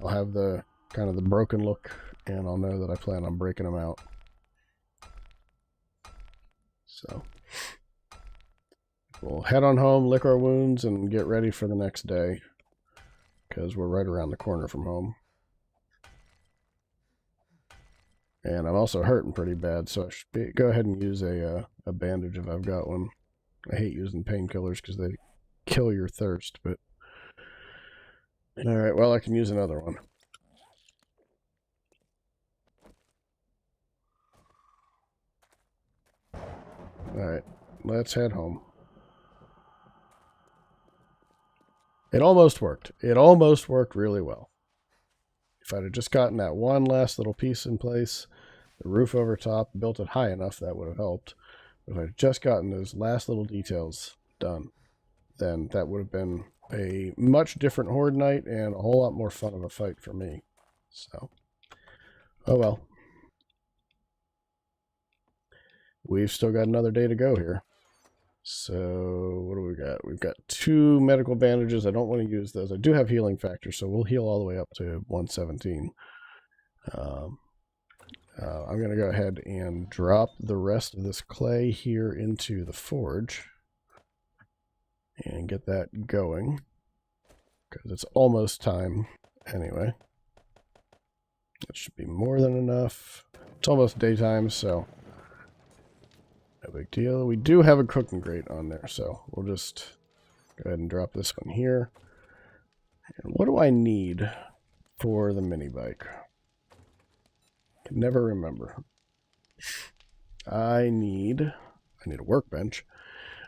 I'll have the kind of the broken look, and I'll know that I plan on breaking them out. So we'll head on home, lick our wounds, and get ready for the next day, because we're right around the corner from home. And I'm also hurting pretty bad, so I should go ahead and use a bandage if I've got one. I hate using painkillers because they kill your thirst, but... Alright, well, I can use another one. Alright, let's head home. It almost worked. It almost worked really well. If I'd have just gotten that one last little piece in place, the roof over top, built it high enough, that would have helped. But if I'd just gotten those last little details done, then that would have been a much different Horde night and a whole lot more fun of a fight for me. So, oh well. We've still got another day to go here. So, what do we got? We've got 2 medical bandages. I don't want to use those. I do have healing factor, so we'll heal all the way up to 117. I'm going to go ahead and drop the rest of this clay here into the forge and get that going, because it's almost time anyway. That should be more than enough. It's almost daytime, so no big deal. We do have a cooking grate on there, so we'll just go ahead and drop this one here. And what do I need for the mini bike? I can never remember. I need a workbench.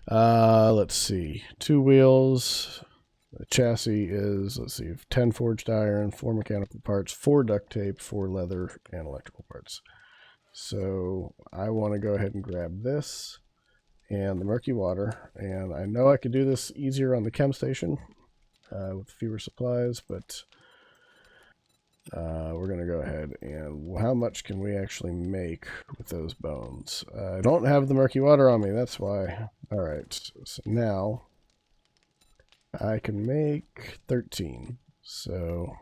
Let's see. 2 wheels. The chassis is, let's see, 10 forged iron, 4 mechanical parts, 4 duct tape, 4 leather, and electrical parts. So I want to go ahead and grab this and the murky water. And I know I could do this easier on the chem station with fewer supplies, but we're going to go ahead and how much can we actually make with those bones? I don't have the murky water on me, that's why. All right, so now I can make 13. So,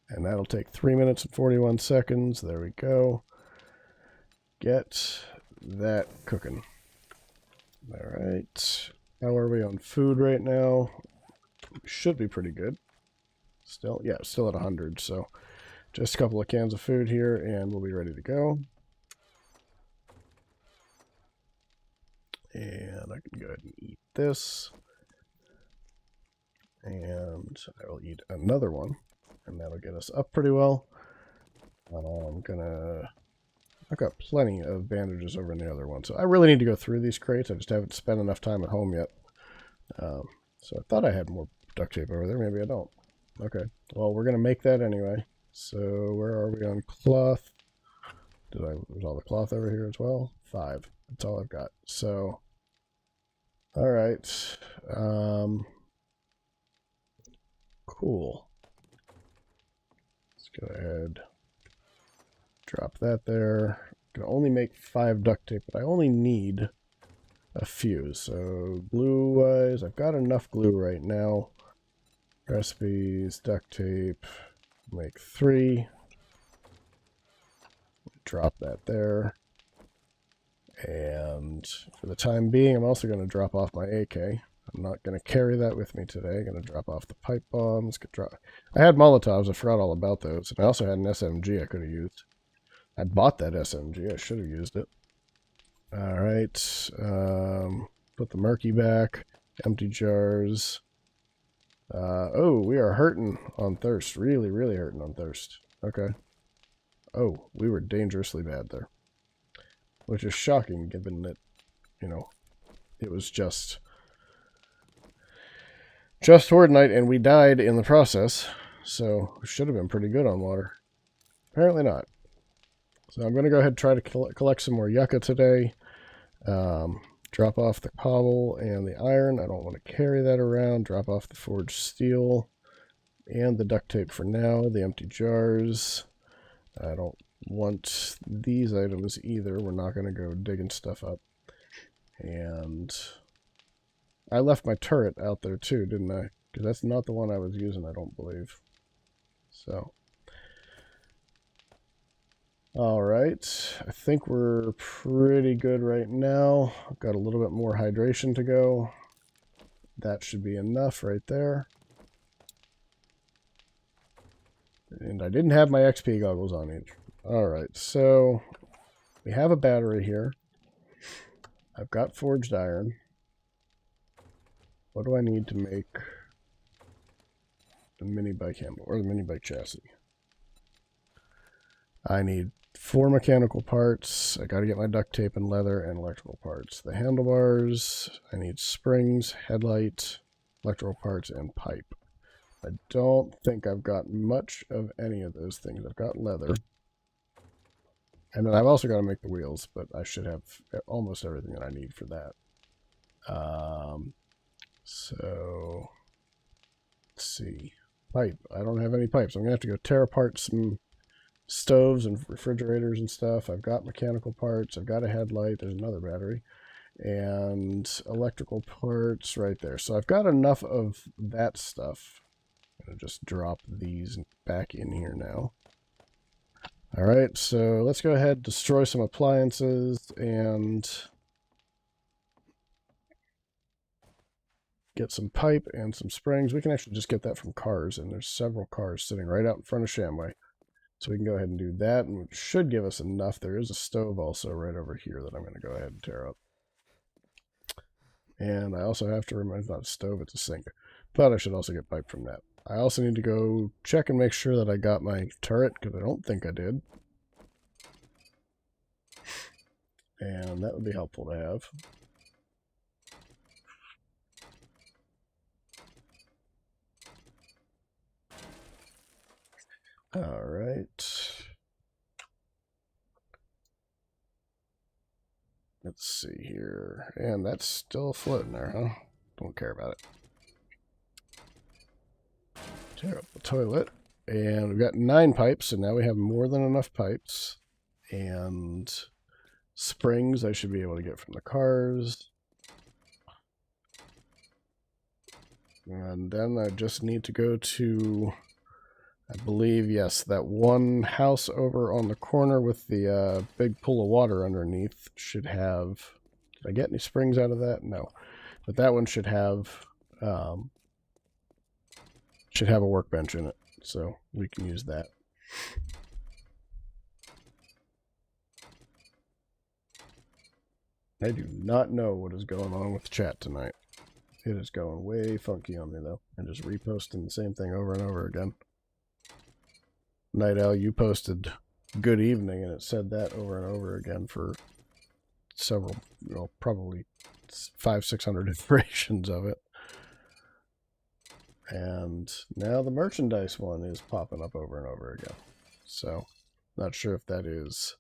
and that'll take 3 minutes and 41 seconds. There we go. Get that cooking. All right. How are we on food right now? We should be pretty good. Still, yeah, still at 100. So just a couple of cans of food here and we'll be ready to go. And I can go ahead and eat this. And I will eat another one. And that'll get us up pretty well. I've got plenty of bandages over in the other one. So I really need to go through these crates. I just haven't spent enough time at home yet. So I thought I had more duct tape over there. Maybe I don't. Okay. Well, we're going to make that anyway. So where are we on cloth? There's all the cloth over here as well? 5. That's all I've got. So, all right. Cool. Let's go ahead. Drop that there. Can only make 5 duct tape, but I only need a few. So glue-wise, I've got enough glue right now. Recipes, duct tape, make 3. Drop that there. And for the time being, I'm also going to drop off my AK. I'm not going to carry that with me today. I'm going to drop off the pipe bombs. I had Molotovs. I forgot all about those. And I also had an SMG I could have used. I bought that SMG. I should have used it. All right. Put the murky back. Empty jars. Oh, we are hurting on thirst. Really, really hurting on thirst. Okay. Oh, we were dangerously bad there. Which is shocking given that, you know, it was just Horde night and we died in the process. So, we should have been pretty good on water. Apparently not. So I'm going to go ahead and try to collect some more yucca today. Drop off the cobble and the iron. I don't want to carry that around. Drop off the forged steel and the duct tape for now. The empty jars. I don't want these items either. We're not going to go digging stuff up. And I left my turret out there too, didn't I? Because that's not the one I was using, I don't believe. So. All right, I think we're pretty good right now. I've got a little bit more hydration to go. That should be enough right there. And I didn't have my XP goggles on either. All right, so we have a battery here. I've got forged iron. What do I need to make the mini bike handle or the mini bike chassis? I need 4 mechanical parts. I got to get my duct tape and leather and electrical parts. The handlebars, I need springs, headlight, electrical parts, and pipe. I don't think I've got much of any of those things. I've got leather. And then I've also got to make the wheels, but I should have almost everything that I need for that. So, let's see. Pipe. I don't have any pipes. I'm going to have to go tear apart some stoves and refrigerators and stuff. I've got mechanical parts. I've got a headlight. There's another battery. And electrical parts right there. So I've got enough of that stuff. I'm going to just drop these back in here now. All right, so let's go ahead, destroy some appliances, and get some pipe and some springs. We can actually just get that from cars, and there's several cars sitting right out in front of Shamway. So we can go ahead and do that, and it should give us enough. There is a stove also right over here that I'm going to go ahead and tear up. And I also have to remember, it's not a stove, it's a sink. But I should also get pipe from that. I also need to go check and make sure that I got my turret, because I don't think I did. And that would be helpful to have. All right. Let's see here. And that's still floating there, huh? Don't care about it. Tear up the toilet. And we've got 9 pipes, so now we have more than enough pipes. And springs I should be able to get from the cars. And then I just need to go to, I believe, yes, that one house over on the corner with the big pool of water underneath should have, did I get any springs out of that? No. But that one should have a workbench in it, so we can use that. I do not know what is going on with the chat tonight. It is going way funky on me, though. And just reposting the same thing over and over again. Night Owl, you posted good evening, and it said that over and over again for several, probably 500-600 iterations of it. And now the merchandise one is popping up over and over again. So, not sure if that is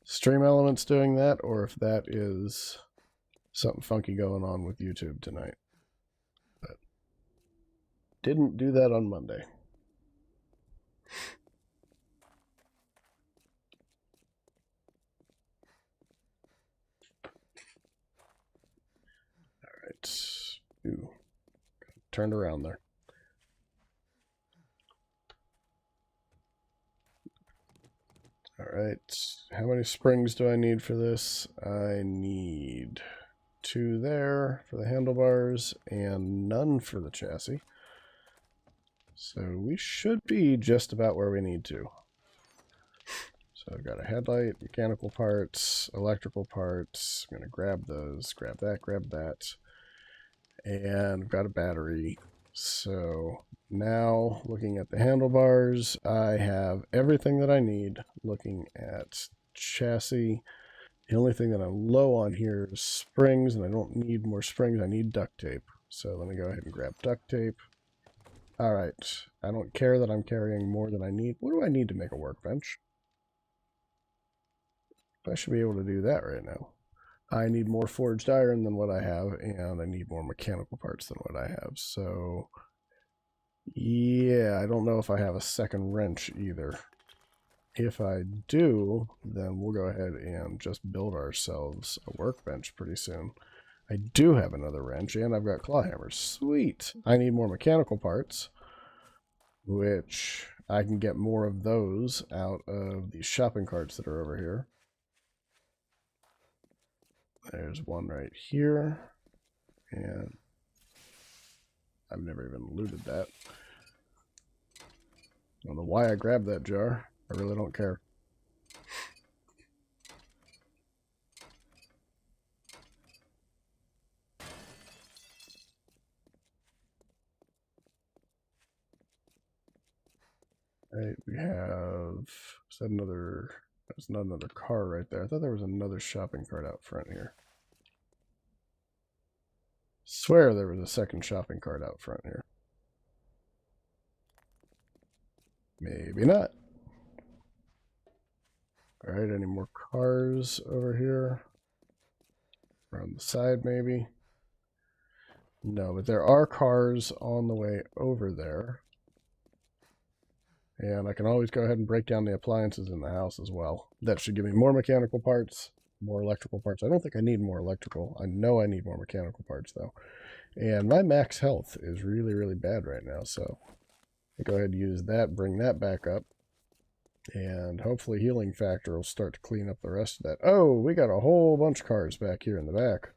Stream Elements doing that, or if that is something funky going on with YouTube tonight. But didn't do that on Monday. All right. Ooh, turned around there. All right, how many springs do I need for this? I need 2 there for the handlebars and none for the chassis. So we should be just about where we need to. So I've got a headlight, mechanical parts, electrical parts. I'm going to grab those, grab that. And I've got a battery. So now, looking at the handlebars, I have everything that I need. Looking at chassis, the only thing that I'm low on here is springs, and I don't need more springs. I need duct tape. So let me go ahead and grab duct tape. All right. I don't care that I'm carrying more than I need. What do I need to make a workbench? I should be able to do that right now. I need more forged iron than what I have, and I need more mechanical parts than what I have. So, yeah, I don't know if I have a second wrench either. If I do, then we'll go ahead and just build ourselves a workbench pretty soon. I do have another wrench, and I've got claw hammers. Sweet! I need more mechanical parts, which I can get more of those out of these shopping carts that are over here. There's one right here. And I've never even looted that. I don't know why I grabbed that jar. I really don't care. Right, we have, is that another, that's not another car right there. I thought there was another shopping cart out front here. Swear there was a second shopping cart out front here. Maybe not. All right, any more cars over here? Around the side, maybe? No, but there are cars on the way over there. And I can always go ahead and break down the appliances in the house as well. That should give me more mechanical parts, more electrical parts. I don't think I need more electrical. I know I need more mechanical parts, though. And my max health is really, really bad right now. So I'll go ahead and use that, bring that back up. And hopefully healing factor will start to clean up the rest of that. Oh, we got a whole bunch of cars back here in the back.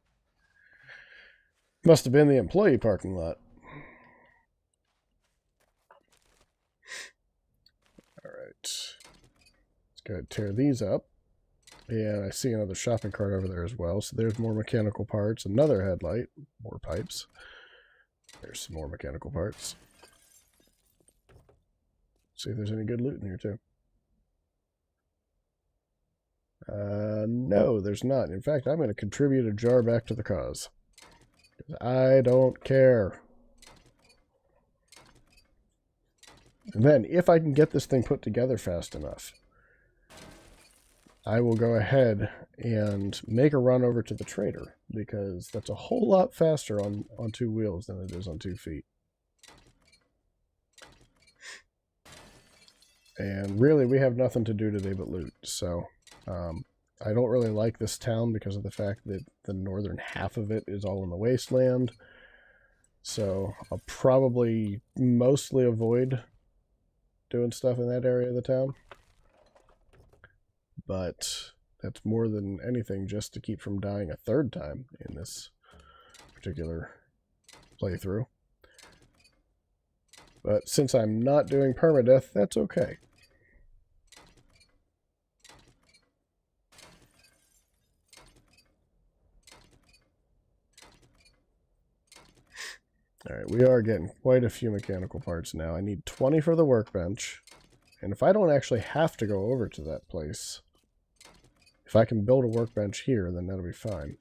Must have been the employee parking lot. Let's go ahead and tear these up. And I see another shopping cart over there as well. So there's more mechanical parts, another headlight, more pipes. There's some more mechanical parts. See if there's any good loot in here too. No, there's not. In fact, I'm going to contribute a jar back to the cause. I don't care. And then, if I can get this thing put together fast enough, I will go ahead and make a run over to the trader, because that's a whole lot faster on two wheels than it is on 2 feet. And really, we have nothing to do today but loot, so I don't really like this town because of the fact that the northern half of it is all in the wasteland. So I'll probably mostly avoid doing stuff in that area of the town. But that's more than anything just to keep from dying a third time in this particular playthrough. But since I'm not doing permadeath, that's okay. Alright, we are getting quite a few mechanical parts now. I need 20 for the workbench. And if I don't actually have to go over to that place, if I can build a workbench here, then that'll be fine.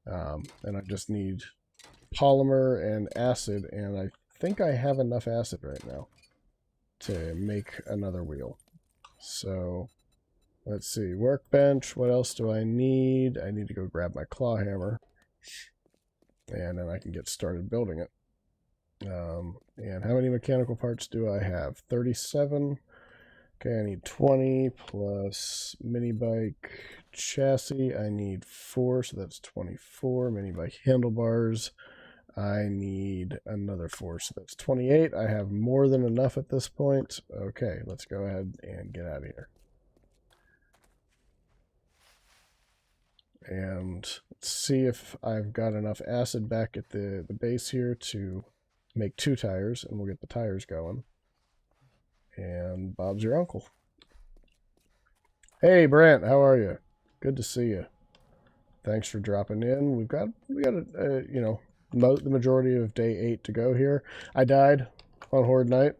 And I just need polymer and acid, and I think I have enough acid right now to make another wheel. So, let's see. Workbench, what else do I need? I need to go grab my claw hammer. And then I can get started building it. And how many mechanical parts do I have? 37. Okay, I need 20 plus mini bike chassis. I need 4, so that's 24. Mini bike handlebars. I need another 4, so that's 28. I have more than enough at this point. Okay, let's go ahead and get out of here. And let's see if I've got enough acid back at the base here to make 2 tires, and we'll get the tires going. And Bob's your uncle. Hey Brent, how are you? Good to see you. Thanks for dropping in. We got the majority of day 8 to go here. I died on Horde Night.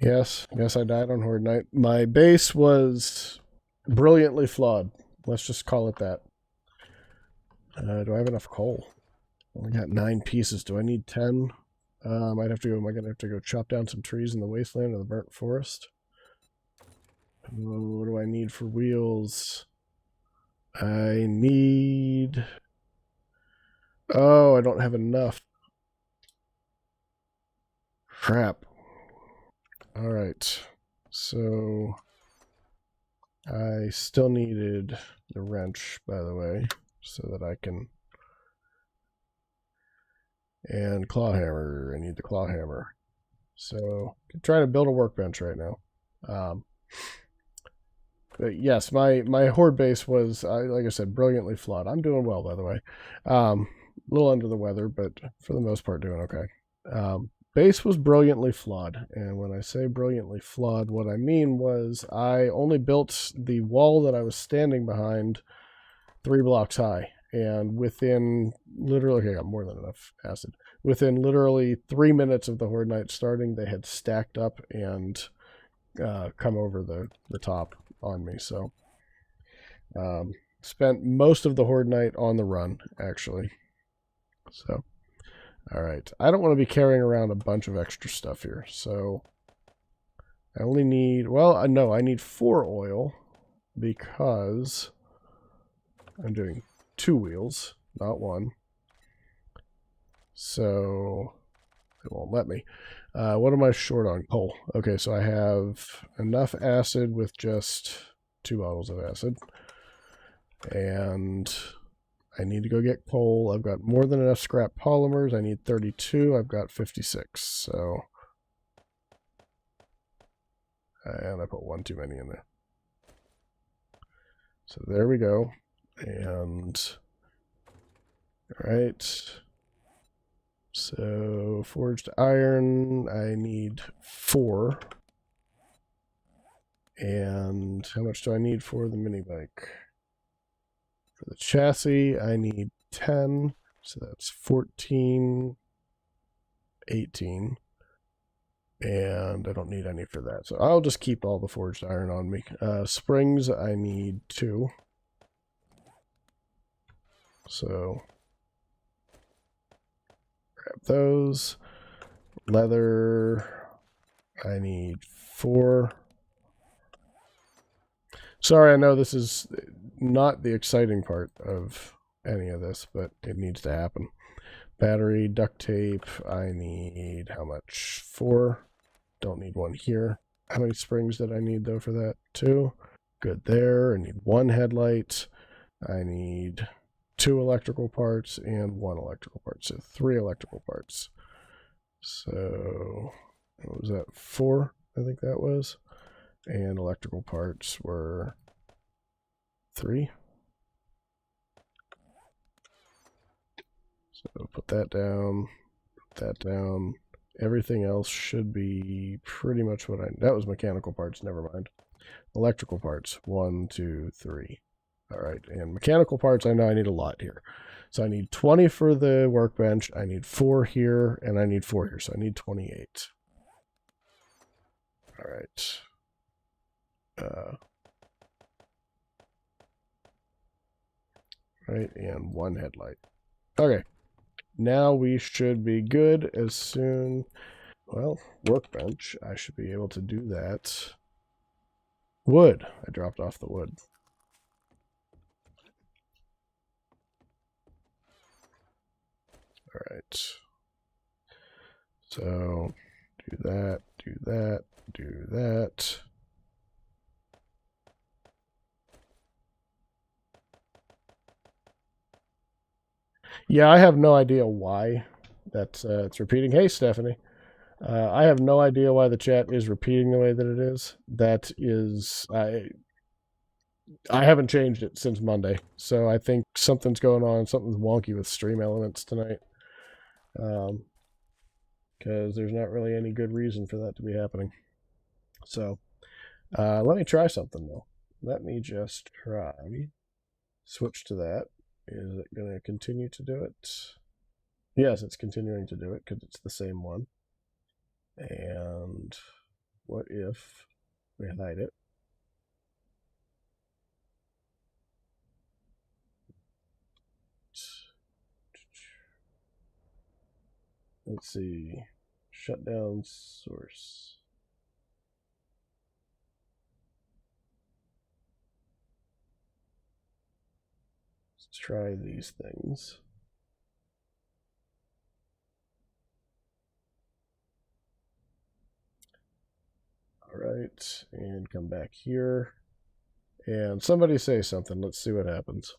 Yes, I died on Horde Night. My base was brilliantly flawed. Let's just call it that. Do I have enough coal? Only got 9 pieces. Do I need 10? Am I gonna have to go chop down some trees in the wasteland or the burnt forest? What do I need for wheels? I need... Oh, I don't have enough. Crap. Alright. So... I still needed the wrench, by the way, so that I can... And claw hammer. I need the claw hammer. So I'm trying to build a workbench right now. But yes, my horde base was, like I said, brilliantly flawed. I'm doing well, by the way. A little under the weather, but for the most part, doing okay. Base was brilliantly flawed, and when I say brilliantly flawed, what I mean was I only built the wall that I was standing behind 3 blocks high, and within literally, okay, I got more than enough acid. Within literally 3 minutes of the horde night starting, they had stacked up and come over the top on me. So spent most of the horde night on the run, actually. So all right, I don't want to be carrying around a bunch of extra stuff here. So I only need, well, no, I need 4 oil because I'm doing 2 wheels, not 1. So it won't let me. What am I short on? Coal. Okay, so I have enough acid with just 2 bottles of acid. And I need to go get coal. I've got more than enough scrap polymers. I need 32. I've got 56. So, and I put 1 too many in there. So there we go. And, all right. So forged iron, I need 4. And how much do I need for the mini bike? For the chassis, I need 10. So that's 14, 18. And I don't need any for that. So I'll just keep all the forged iron on me. Springs, I need 2. So grab those. Leather, I need 4. Sorry, I know this is not the exciting part of any of this, but it needs to happen. Battery, duct tape, I need how much? 4. Don't need 1 here. How many springs did I need, though, for that? 2. Good there. I need 1 headlight. I need 2 electrical parts and 1 electrical part. So 3 electrical parts. So what was that? 4, I think that was. And electrical parts were 3. So put that down, put that down. Everything else should be pretty much what that was mechanical parts, never mind. Electrical parts, 1, 2, 3. All right, and mechanical parts, I know I need a lot here. So I need 20 for the workbench, I need 4 here, and I need 4 here, so I need 28. All right. Right, and 1 headlight. Okay, now we should be good as soon. Well, workbench, I should be able to do that. Wood, I dropped off the wood. All right. So do that, do that, do that. Yeah, I have no idea why that's it's repeating. Hey, Stephanie. I have no idea why the chat is repeating the way that it is. That is, I haven't changed it since Monday, so I think something's going on. Something's wonky with Stream Elements tonight, because there's not really any good reason for that to be happening. So let me try something though. Let me just try. Switch to that. Is it going to continue to do it? Yes, it's continuing to do it because it's the same one. And what if we hide it? Let's see. Shut down source. Let's try these things. All right, and come back here. And somebody say something. Let's see what happens.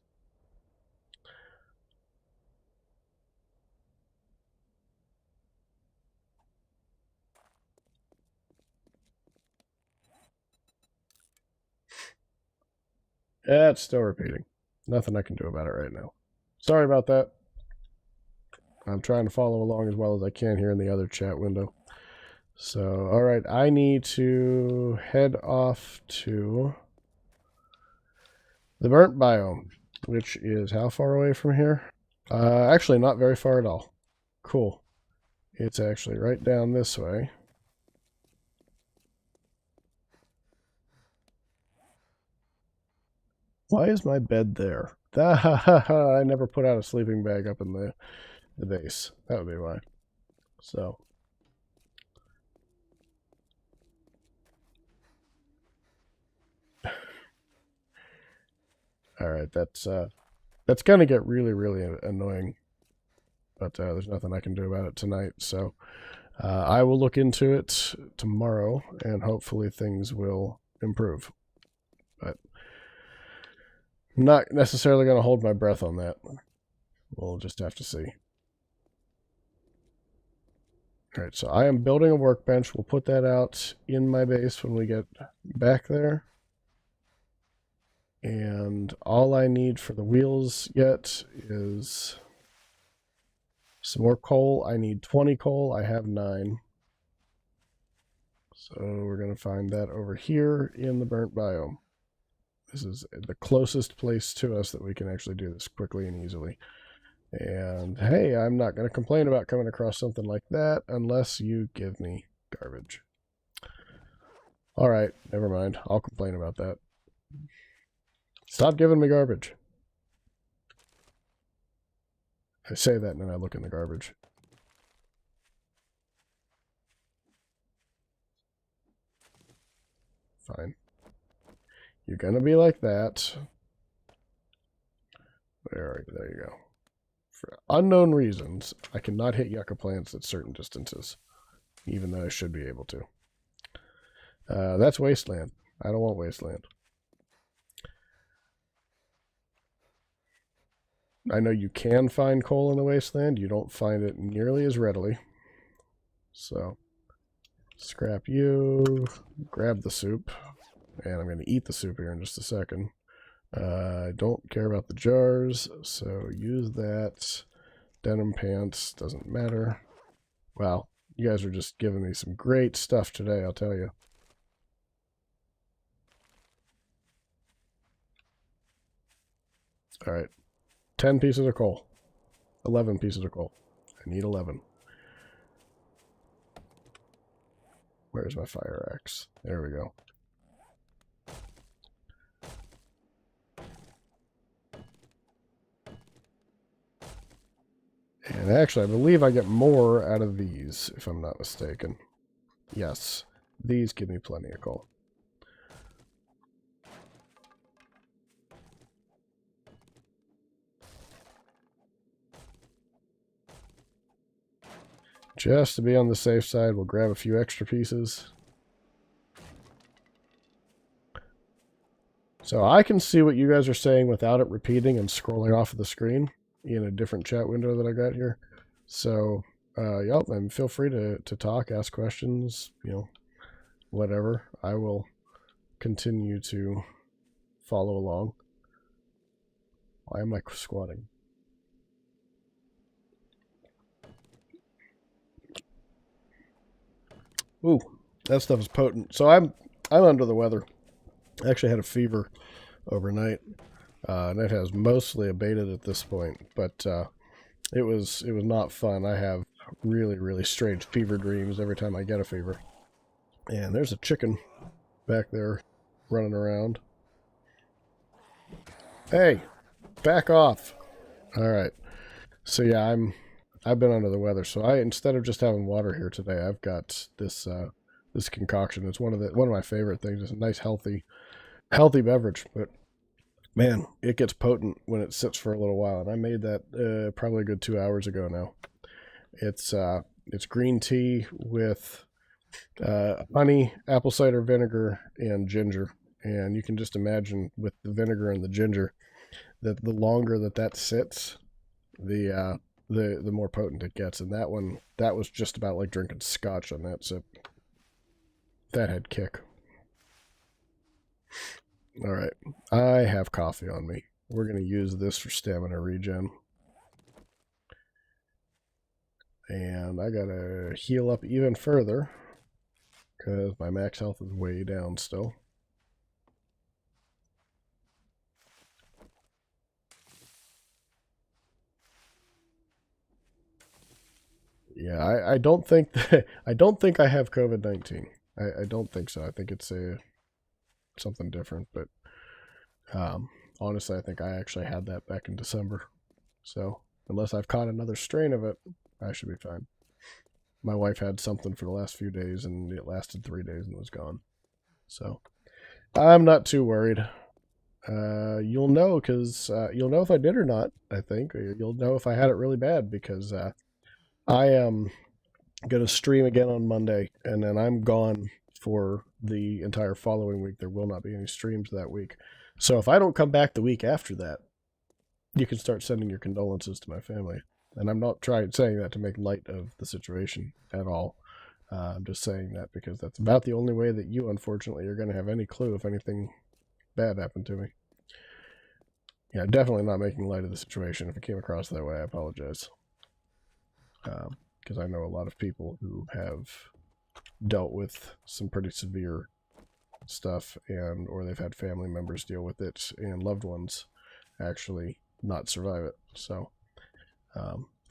It's still repeating. Nothing I can do about it right now. Sorry about that. I'm trying to follow along as well as I can here in the other chat window. So, all right, I need to head off to the burnt biome, which is how far away from here? Actually, not very far at all. Cool. It's actually right down this way. Why is my bed there? I never put out a sleeping bag up in the base. That would be why. So. All right, that's going to get really, really annoying. But there's nothing I can do about it tonight. So I will look into it tomorrow, and hopefully things will improve. But I'm not necessarily going to hold my breath on that. We'll just have to see. All right, so I am building a workbench. We'll put that out in my base when we get back there. And all I need for the wheels yet is some more coal. I need 20 coal. I have 9. So we're going to find that over here in the burnt biome. This is the closest place to us that we can actually do this quickly and easily. And hey, I'm not going to complain about coming across something like that unless you give me garbage. All right, never mind. I'll complain about that. Stop giving me garbage. I say that and then I look in the garbage. Fine. You're going to be like that. There you go. For unknown reasons, I cannot hit yucca plants at certain distances, even though I should be able to. That's wasteland. I don't want wasteland. I know you can find coal in the wasteland. You don't find it nearly as readily. So, scrap you, grab the soup, and I'm going to eat the soup here in just a second. I don't care about the jars, so use that. Denim pants, doesn't matter. Wow, you guys are just giving me some great stuff today, I'll tell you. All right, 10 pieces of coal. 11 pieces of coal. I need 11. Where's my fire axe? There we go. And actually, I believe I get more out of these, if I'm not mistaken. Yes, these give me plenty of coal. Just to be on the safe side, we'll grab a few extra pieces. So I can see what you guys are saying without it repeating and scrolling off of the screen in a different chat window that I got here. So, yep, and feel free to talk, ask questions, you know, whatever. I will continue to follow along. Why am I squatting? Ooh, that stuff is potent. So I'm under the weather. I actually had a fever overnight, and it has mostly abated at this point. But it was not fun. I have really, really strange fever dreams every time I get a fever. And there's a chicken back there running around. Hey, back off. All right. So yeah, I've been under the weather. So instead of just having water here today, I've got this this concoction. It's one of my favorite things. It's a nice healthy beverage, but man, it gets potent when it sits for a little while. And I made that probably a good 2 hours ago now. It's green tea with honey, apple cider vinegar, and ginger. And you can just imagine with the vinegar and the ginger that the longer that sits, the more potent it gets. And that was just about like drinking scotch on that sip. That had kick. Alright, I have coffee on me. We're going to use this for stamina regen. And I got to heal up even further because my max health is way down still. Yeah, I don't think that, I don't think I have COVID-19. I don't think so. I think it's something different, but honestly, I think I actually had that back in December. So unless I've caught another strain of it, I should be fine. My wife had something for the last few days, and it lasted 3 days and was gone. So I'm not too worried. You'll know because you'll know if I did or not. I think you'll know if I had it really bad because I am gonna stream again on Monday, and then I'm gone for the entire following week. There will not be any streams that week. So if I don't come back the week after that, you can start sending your condolences to my family. And I'm not saying that to make light of the situation at all. I'm just saying that because that's about the only way that you, unfortunately, are going to have any clue if anything bad happened to me. Yeah, definitely not making light of the situation. If it came across that way, I apologize. Because I know a lot of people who have dealt with some pretty severe stuff, and or they've had family members deal with it, and loved ones actually not survive it. So,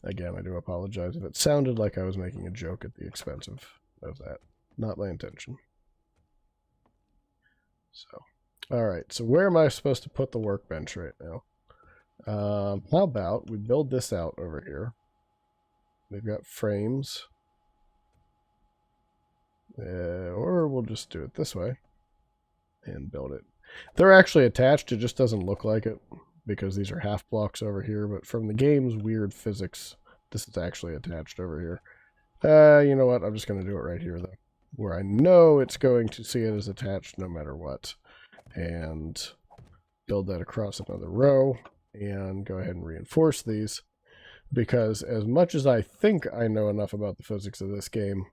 again, I do apologize if it sounded like I was making a joke at the expense of that. Not my intention. So, all right. So where am I supposed to put the workbench right now? How about we build this out over here? We've got frames. Or we'll just do it this way and build it. They're actually attached. It just doesn't look like it because these are half blocks over here. But from the game's weird physics, this is actually attached over here. You know what? I'm just going to do it right here, though, where I know it's going to see it as attached no matter what. And build that across another row and go ahead and reinforce these. Because as much as I think I know enough about the physics of this game,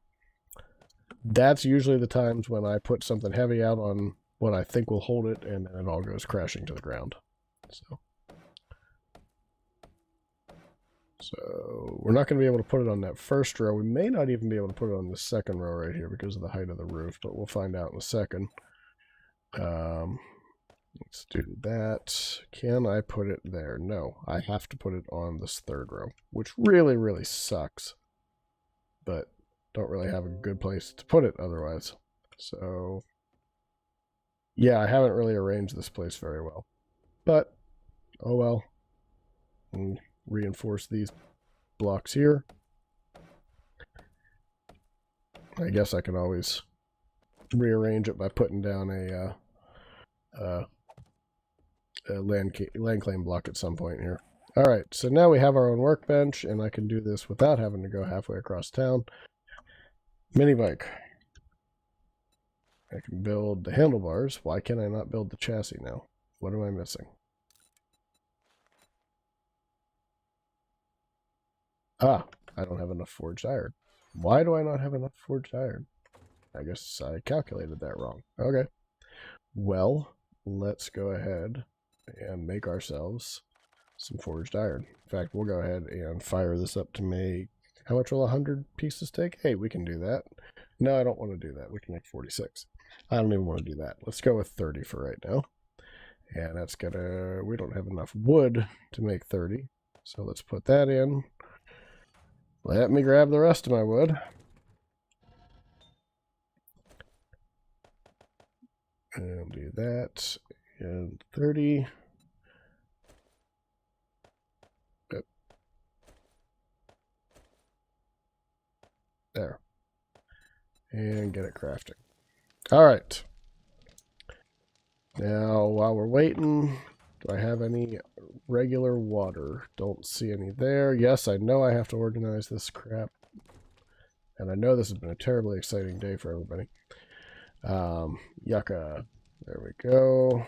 that's usually the times when I put something heavy out on what I think will hold it, and then it all goes crashing to the ground. So we're not going to be able to put it on that first row. We may not even be able to put it on the second row right here because of the height of the roof, but we'll find out in a second. Let's do that. Can I put it there? No, I have to put it on this third row, which really, really sucks. But don't really have a good place to put it otherwise. So, yeah, I haven't really arranged this place very well. But, oh well. And reinforce these blocks here. I guess I can always rearrange it by putting down a land claim block at some point here. All right, so now we have our own workbench, and I can do this without having to go halfway across town. Mini bike. I can build the handlebars. Why can I not build the chassis now? What am I missing? Ah, I don't have enough forged iron. Why do I not have enough forged iron? I guess I calculated that wrong. Okay. Well, let's go ahead and make ourselves some forged iron. In fact, we'll go ahead and fire this up to make... How much will 100 pieces take? Hey, we can do that. No, I don't want to do that. We can make 46. I don't even want to do that. Let's go with 30 for right now. And that's gonna... We don't have enough wood to make 30. So let's put that in. Let me grab the rest of my wood. And do that. And 30. Yep. There. And get it crafting. All right. Now, while we're waiting, do I have any regular water? Don't see any there. Yes, I know I have to organize this crap. And I know this has been a terribly exciting day for everybody. Yucca. There we go.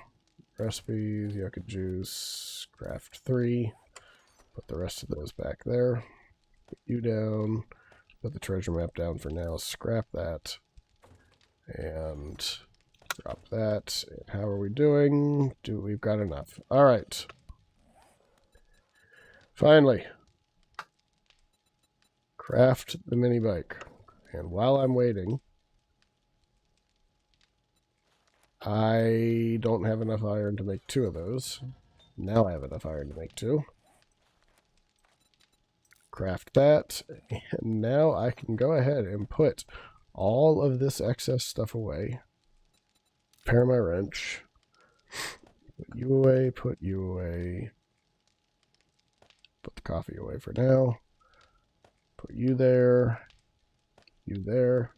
Recipes, yucca juice, craft 3. Put the rest of those back there. Put you down. Put the treasure map down for now. Scrap that. And Drop that. How are we doing? We've got enough. All right. Finally. Craft the mini bike. And while I'm waiting, I don't have enough iron to make 2 of those. Now I have enough iron to make 2. Craft that. And now I can go ahead and put all of this excess stuff away. Repair my wrench. Put you away, put you away. Put the coffee away for now. Put you there. You there.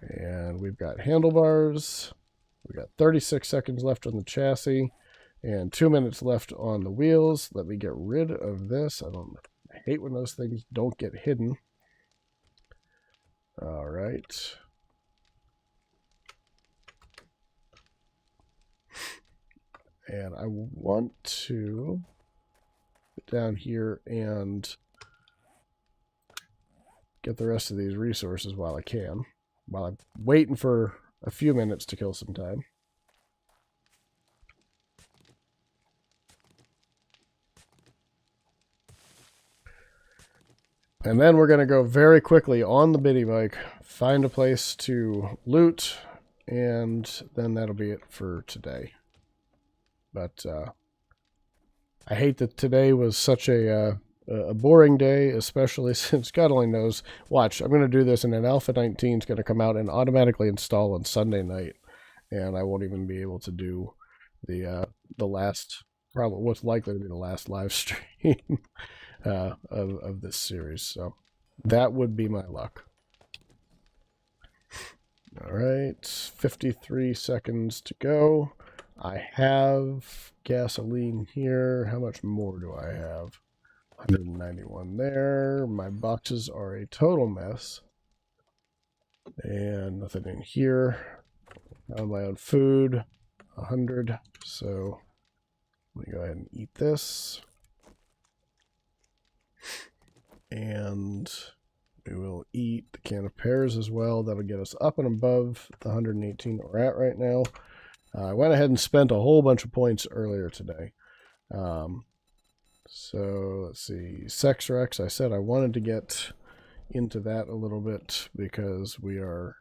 And we've got handlebars. We've got 36 seconds left on the chassis. And 2 minutes left on the wheels. Let me get rid of this. I hate when those things don't get hidden. All right. And I want to get down here and get the rest of these resources while I can. While I'm waiting for a few minutes to kill some time. And then we're going to go very quickly on the mini bike, find a place to loot, and then that'll be it for today. But I hate that today was such a boring day, especially since God only knows. Watch, I'm going to do this, and then Alpha 19 is going to come out and automatically install on Sunday night, and I won't even be able to do the last, probably what's likely to be the last live stream of this series. So that would be my luck. All right, 53 seconds to go. I have gasoline here. How much more do I have? 191 there. My boxes are a total mess. And nothing in here. Found my own food. 100. So let me go ahead and eat this. And we will eat the can of pears as well. That'll get us up and above the 118 that we're at right now. I went ahead and spent a whole bunch of points earlier today. So let's see. Sex Rex, I said I wanted to get into that a little bit because we are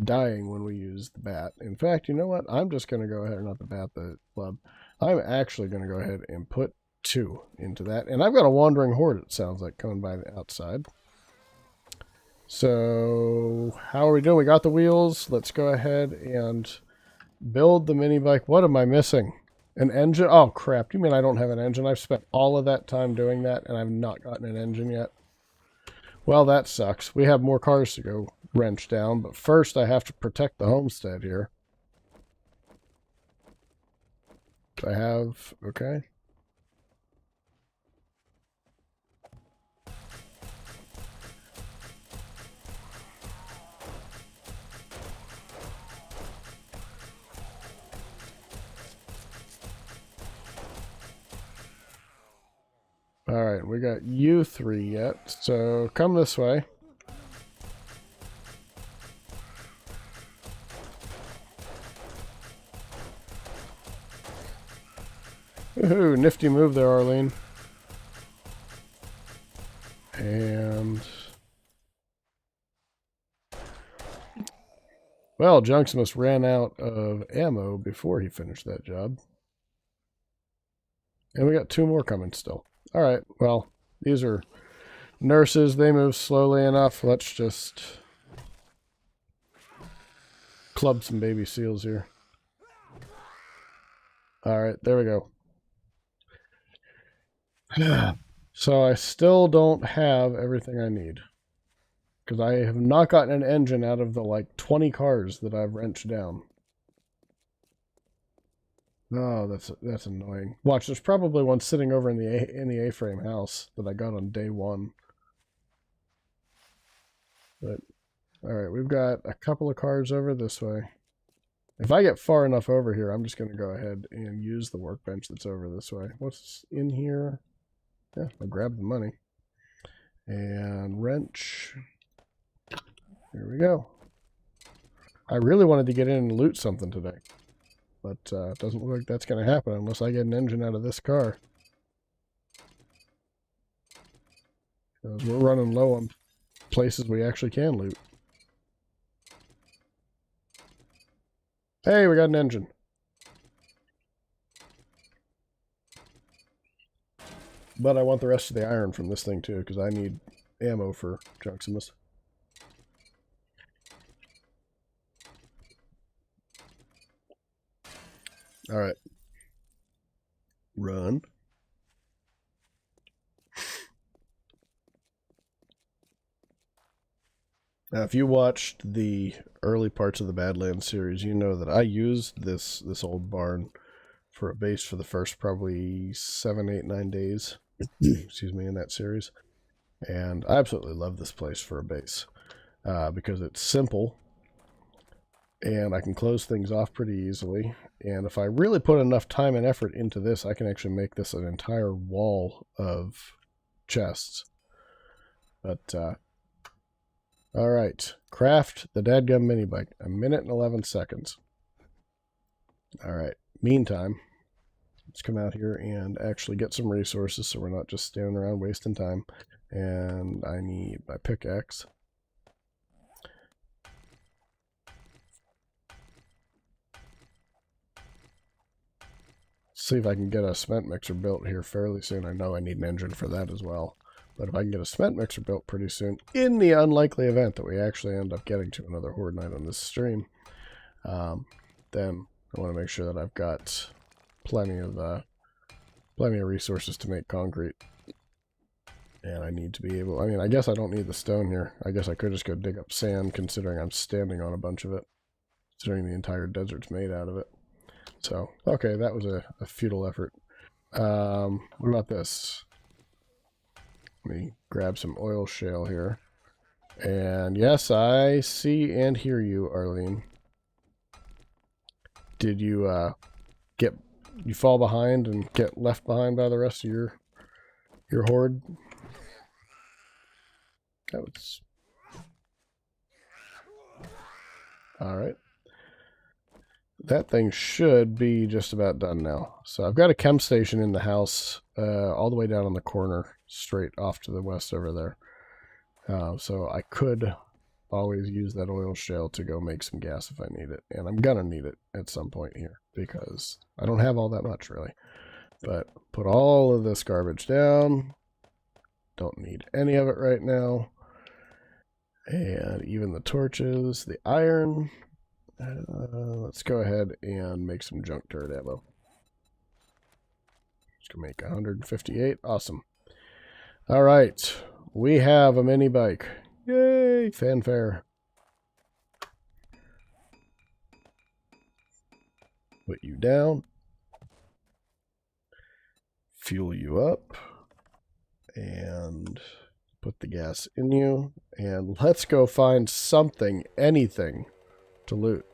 dying when we use the bat. In fact, you know what? I'm just going to go ahead, not the bat, the club. I'm actually going to go ahead and put 2 into that. And I've got a wandering horde, it sounds like, coming by the outside. So how are we doing? We got the wheels. Let's go ahead and build the mini bike. What am I missing? An engine? Oh, crap. You mean I don't have an engine? I've spent all of that time doing that, and I've not gotten an engine yet. Well, that sucks. We have more cars to go wrench down, but first I have to protect the homestead here. I have... Okay. Alright, we got you 3 yet, so come this way. Woohoo, nifty move there, Arlene. And... well, Junksimus ran out of ammo before he finished that job. And we got 2 more coming still. Alright, well, these are nurses. They move slowly enough. Let's just club some baby seals here. Alright, there we go. So I still don't have everything I need. Because I have not gotten an engine out of the, like, 20 cars that I've wrenched down. Oh, that's annoying. Watch, there's probably one sitting over in the A-frame house that I got on day 1. But all right, we've got a couple of cars over this way. If I get far enough over here, I'm just going to go ahead and use the workbench that's over this way. What's in here? Yeah, I'll grab the money. And wrench. Here we go. I really wanted to get in and loot something today. But it doesn't look like that's going to happen unless I get an engine out of this car. Because we're running low on places we actually can loot. Hey, we got an engine. But I want the rest of the iron from this thing too, because I need ammo for Junksimus. Alright. Run. Now, if you watched the early parts of the Badlands series, you know that I used this old barn for a base for the first probably 7, 8, 9 days, excuse me, in that series. And I absolutely love this place for a base because it's simple and I can close things off pretty easily. And if I really put enough time and effort into this, I can actually make this an entire wall of chests. But, all right, craft the dadgum mini bike. 1 minute and 11 seconds. All right, meantime, let's come out here and actually get some resources so we're not just standing around wasting time. And I need my pickaxe. See if I can get a cement mixer built here fairly soon. I know I need an engine for that as well. But if I can get a cement mixer built pretty soon, in the unlikely event that we actually end up getting to another Horde night on this stream, then I want to make sure that I've got plenty of resources to make concrete. And I need to be able, I mean, I guess I don't need the stone here. I guess I could just go dig up sand, considering I'm standing on a bunch of it. Considering the entire desert's made out of it. So, okay, that was a futile effort. What about this? Let me grab some oil shale here. And yes, I see and hear you, Arlene. Did you you fall behind and get left behind by the rest of your horde? That was... Alright. That thing should be just about done now. So I've got a chem station in the house all the way down on the corner, straight off to the west over there. So I could always use that oil shale to go make some gas if I need it. And I'm going to need it at some point here because I don't have all that much really. But put all of this garbage down. Don't need any of it right now. And even the torches, the iron. Let's go ahead and make some junk turret ammo. Just gonna make 158. Awesome. All right, we have a mini bike. Yay! Fanfare. Put you down. Fuel you up. And put the gas in you. And let's go find something, anything, to loot.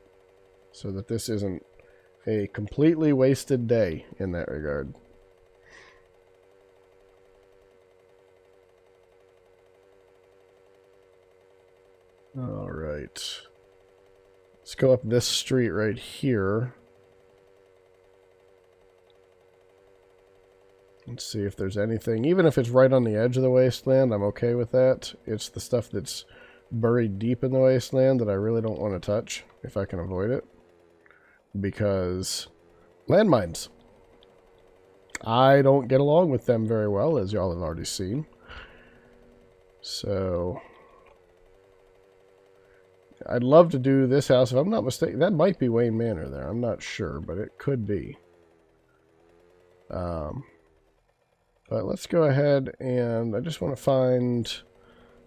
So that this isn't a completely wasted day in that regard. All right. Let's go up this street right here. Let's see if there's anything. Even if it's right on the edge of the wasteland, I'm okay with that. It's the stuff that's buried deep in the wasteland that I really don't want to touch, if I can avoid it. Because landmines. I don't get along with them very well, as y'all have already seen. So I'd love to do this house. If I'm not mistaken, that might be Wayne Manor there. I'm not sure, but it could be. But let's go ahead and I just want to find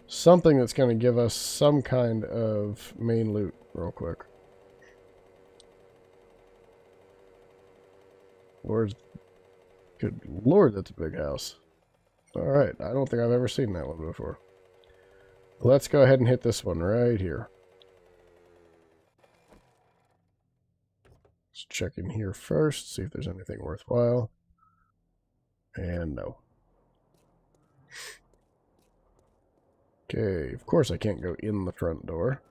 something that's going to give us some kind of main loot real quick. Where's... Good Lord, that's a big house. Alright, I don't think I've ever seen that one before. Let's go ahead and hit this one right here. Let's check in here first, see if there's anything worthwhile. And no. Okay, of course I can't go in the front door.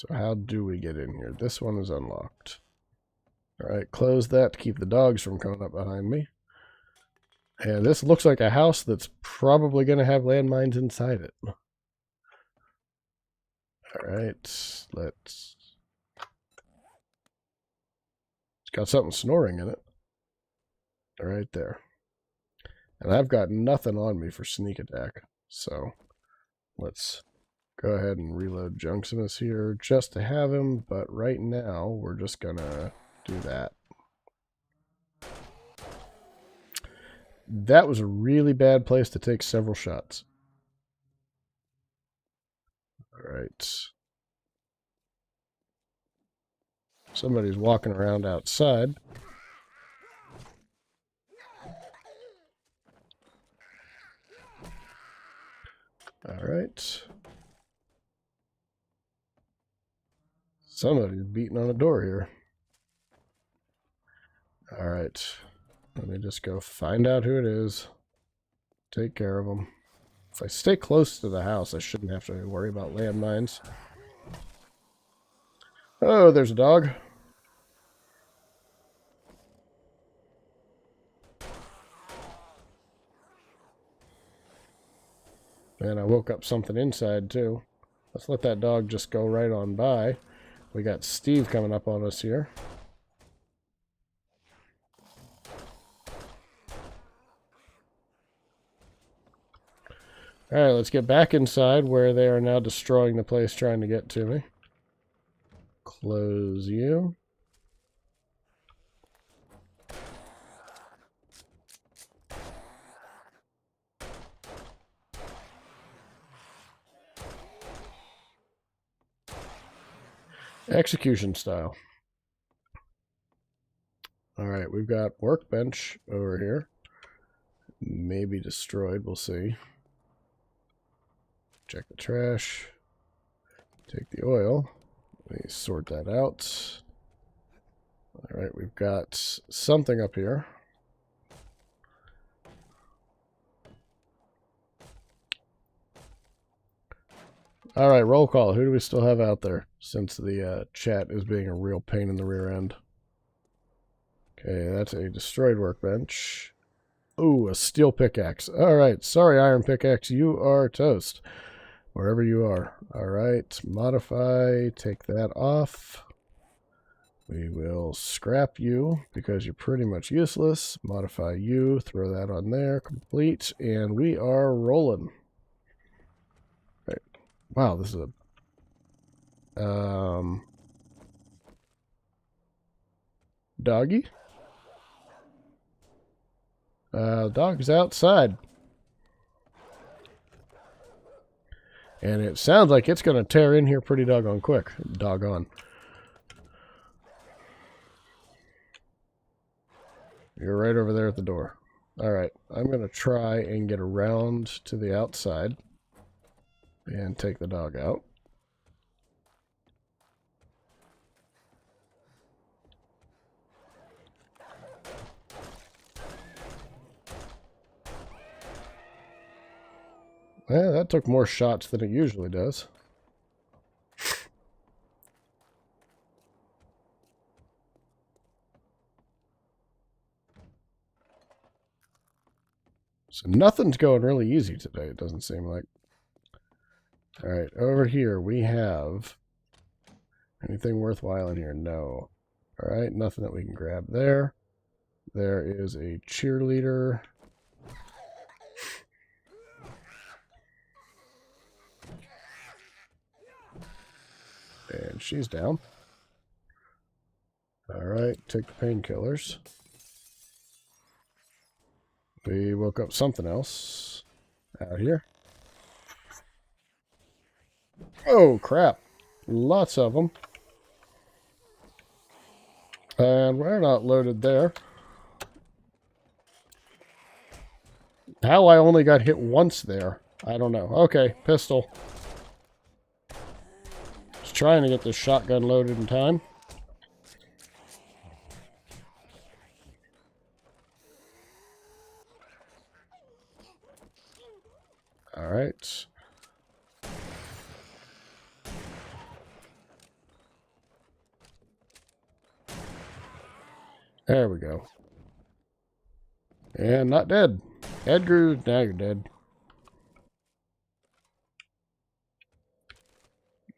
So how do we get in here? This one is unlocked. Alright, close that to keep the dogs from coming up behind me. And this looks like a house that's probably going to have landmines inside it. Alright, let's... It's got something snoring in it. Right there. And I've got nothing on me for sneak attack. So let's go ahead and reload Junctionus here just to have him. But right now, we're just going to do that. That was a really bad place to take several shots. All right. Somebody's walking around outside. All right. Somebody's beating on a door here. All right. Let me just go find out who it is. Take care of them. If I stay close to the house, I shouldn't have to worry about landmines. Oh, there's a dog. And I woke up something inside, too. Let's let that dog just go right on by. We got Steve coming up on us here. Alright, let's get back inside where they are now destroying the place trying to get to me. Close you. Execution style. Alright, we've got workbench over here. Maybe destroyed, we'll see. Check the trash. Take the oil. Let me sort that out. Alright, we've got something up here. Alright, roll call. Who do we still have out there? Since the chat is being a real pain in the rear end. Okay, that's a destroyed workbench. Ooh, a steel pickaxe. Alright, sorry iron pickaxe, you are toast. Wherever you are. Alright, modify, take that off. We will scrap you because you're pretty much useless. Modify you, throw that on there, complete, and we are rolling. Right. Wow, this is a doggy. Dog's outside. And it sounds like it's going to tear in here pretty doggone quick. Doggone. You're right over there at the door. Alright, I'm going to try and get around to the outside and take the dog out. Yeah, that took more shots than it usually does. So nothing's going really easy today, it doesn't seem like. Alright, over here we have... Anything worthwhile in here? No. Alright, nothing that we can grab there. There is a cheerleader. And she's down. Alright, take the painkillers. We woke up something else out here. Oh, crap. Lots of them. And we're not loaded there. How I only got hit once there, I don't know. Okay, pistol. Just trying to get this shotgun loaded in time. Alright. There we go. And not dead. Edgar, now you're dead.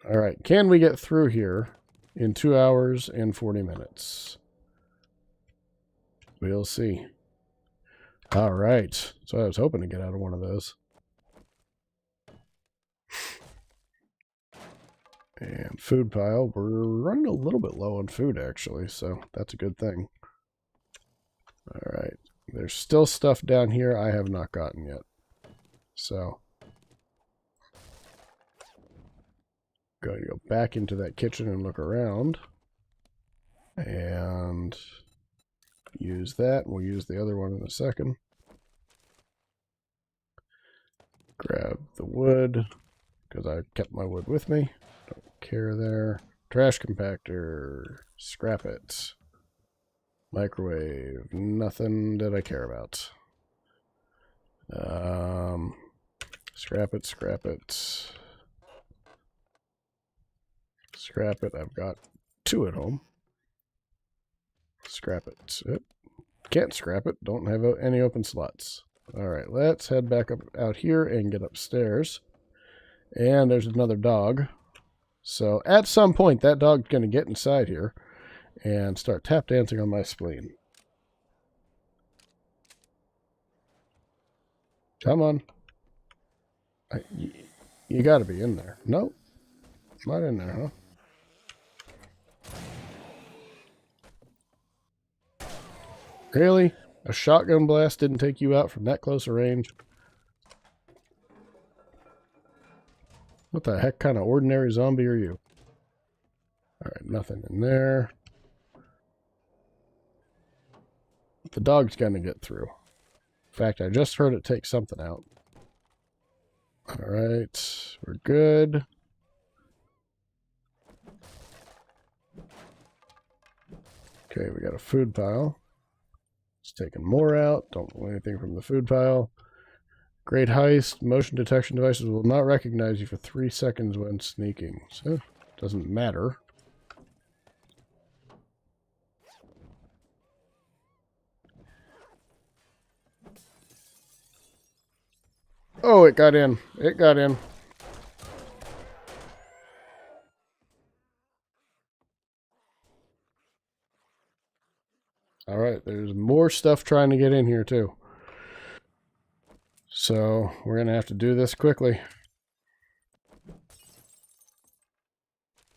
Alright, can we get through here in 2 hours and 40 minutes? We'll see. Alright, so I was hoping to get out of one of those. And food pile. We're running a little bit low on food, actually, so that's a good thing. Alright, there's still stuff down here I have not gotten yet. So, going to go back into that kitchen and look around. And use that. We'll use the other one in a second. Grab the wood, because I kept my wood with me. Don't care there. Trash compactor. Scrap it. Microwave. Nothing that I care about. Scrap it, scrap it. Scrap it. I've got 2 at home. Scrap it. Can't scrap it. Don't have any open slots. Alright, let's head back up out here and get upstairs. And there's another dog. So at some point, that dog's going to get inside here and start tap dancing on my spleen. Come on. You got to be in there. Nope. Not in there, huh? Really? A shotgun blast didn't take you out from that close a range? What the heck kind of ordinary zombie are you? Alright, nothing in there. The dog's gonna get through. In fact, I just heard it take something out. Alright, we're good. Okay, we got a food pile. It's taking more out. Don't want anything from the food pile. Great heist. Motion detection devices will not recognize you for 3 seconds when sneaking. So, doesn't matter. Oh, it got in. It got in. Alright, there's more stuff trying to get in here, too. So, we're going to have to do this quickly.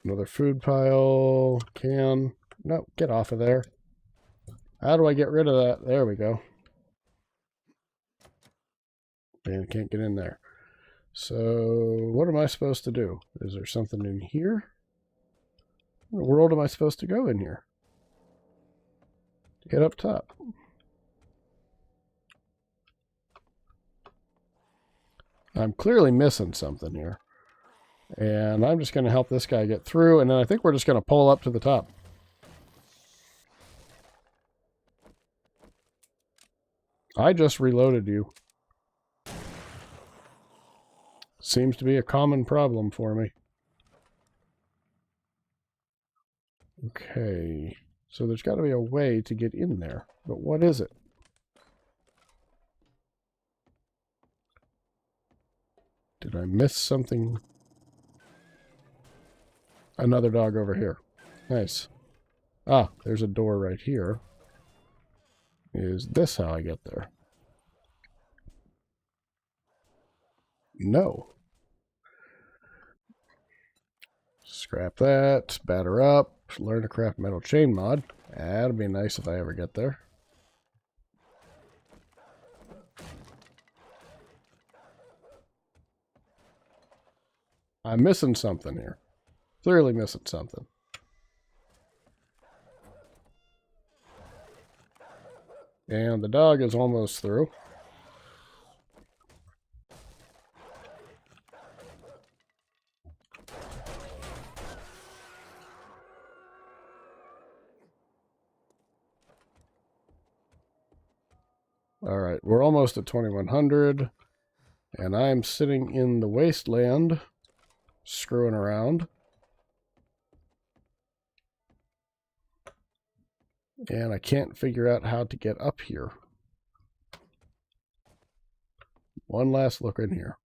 Another food pile. Can. No, get off of there. How do I get rid of that? There we go. And can't get in there. So, what am I supposed to do? Is there something in here? Where in the world am I supposed to go in here? Get up top. I'm clearly missing something here. And I'm just going to help this guy get through, and then I think we're just going to pull up to the top. I just reloaded you. Seems to be a common problem for me. Okay. So there's got to be a way to get in there. But what is it? Did I miss something? Another dog over here. Nice. Ah, there's a door right here. Is this how I get there? No. Scrap that. Batter up. Learn to craft metal chain mod. That'll be nice if I ever get there. I'm missing something here. Clearly missing something. And the dog is almost through. Alright, we're almost at 2100. And I'm sitting in the wasteland, screwing around. And I can't figure out how to get up here. One last look in here.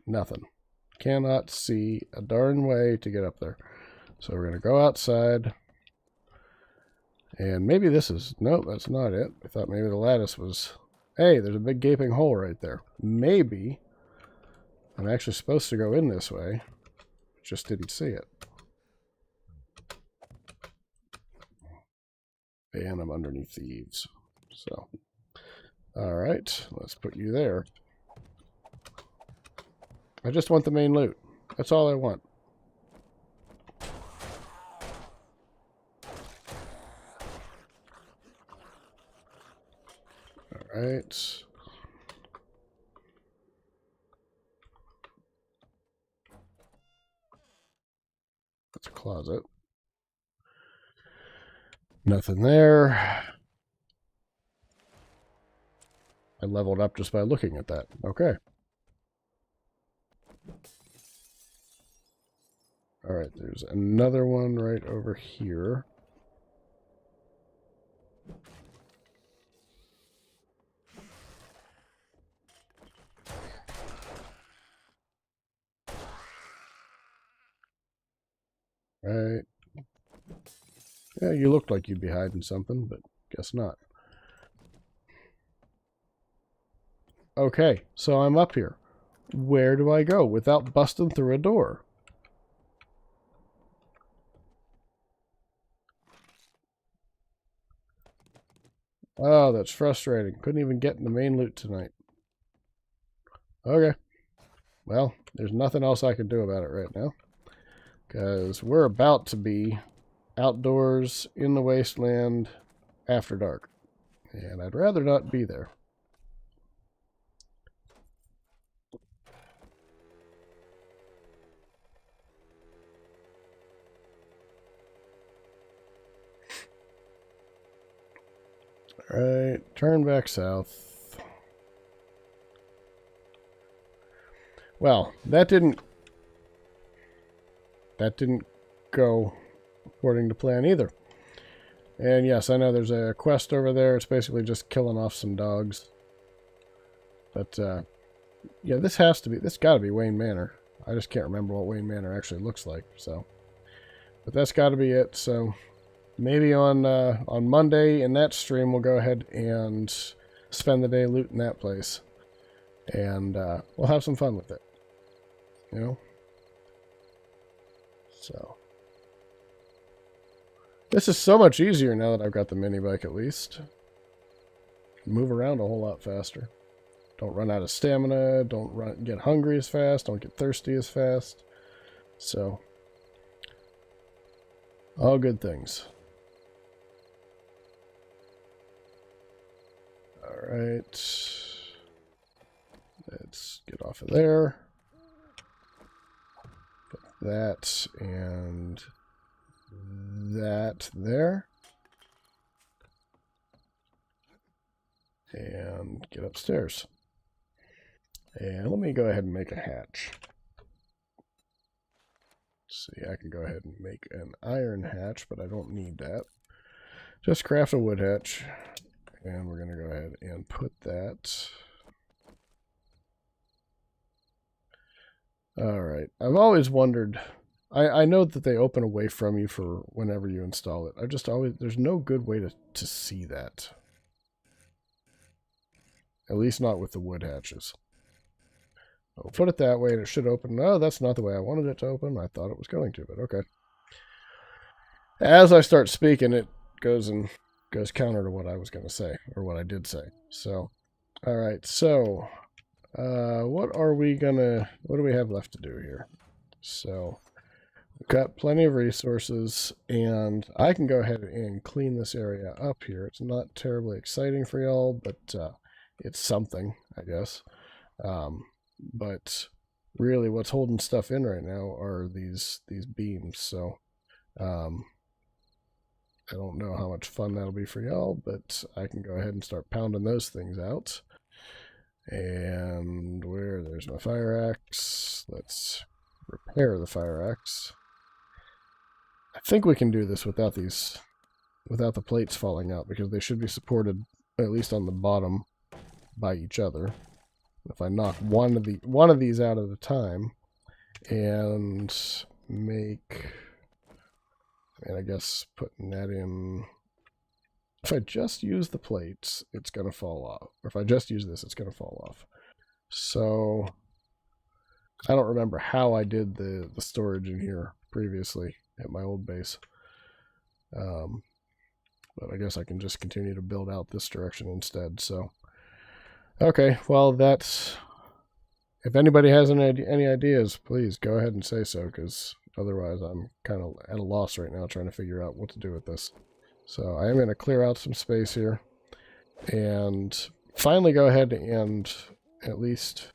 Nothing. Cannot see a darn way to get up there. So we're going to go outside. And maybe this is... Nope, that's not it. I thought maybe the lattice was... Hey, there's a big gaping hole right there. Maybe I'm actually supposed to go in this way. Just didn't see it. And I'm underneath the eaves. So, alright, let's put you there. I just want the main loot. That's all I want. Alright. That's a closet. Nothing there. I leveled up just by looking at that. Okay. Alright, there's another one right over here. Right. Yeah, you looked like you'd be hiding something, but guess not. Okay, so I'm up here. Where do I go without busting through a door? Oh, that's frustrating. Couldn't even get in the main loot tonight. Okay. Well, there's nothing else I can do about it right now. Because we're about to be outdoors in the wasteland after dark. And I'd rather not be there. Alright, turn back south. Well, that didn't go according to plan either. And yes, I know there's a quest over there. It's basically just killing off some dogs. But, yeah, this got to be Wayne Manor. I just can't remember what Wayne Manor actually looks like, so. But that's got to be it, so maybe on Monday in that stream we'll go ahead and spend the day looting that place. And we'll have some fun with it. You know? So. This is so much easier now that I've got the mini bike at least. Move around a whole lot faster. Don't run out of stamina, don't get hungry as fast, don't get thirsty as fast. So, all good things. Alright. Let's get off of there. Put that and that there. And get upstairs. And let me go ahead and make a hatch. See, I can go ahead and make an iron hatch, but I don't need that. Just craft a wood hatch. And we're going to go ahead and put that. Alright, I've always wondered, I know that they open away from you for whenever you install it. There's no good way to see that. At least not with the wood hatches. I'll put it that way and it should open. No, that's not the way I wanted it to open. I thought it was going to, but okay. As I start speaking, it goes counter to what I was going to say, or what I did say. So, alright, so, what do we have left to do here? So, we've got plenty of resources, and I can go ahead and clean this area up here. It's not terribly exciting for y'all, but it's something, I guess. But really what's holding stuff in right now are these beams, so I don't know how much fun that'll be for y'all, but I can go ahead and start pounding those things out. And there's my fire axe. Let's repair the fire axe. think we can do this without the plates falling out, because they should be supported at least on the bottom by each other. If I knock one of these out at a time and make, and I guess putting that in, if I just use the plates, it's going to fall off. Or if I just use this, it's going to fall off. So I don't remember how I did the storage in here previously at my old base. But I guess I can just continue to build out this direction instead. So, okay, well, that's... If anybody has any ideas, please go ahead and say so, because otherwise I'm kind of at a loss right now trying to figure out what to do with this. So I am going to clear out some space here and finally go ahead and at least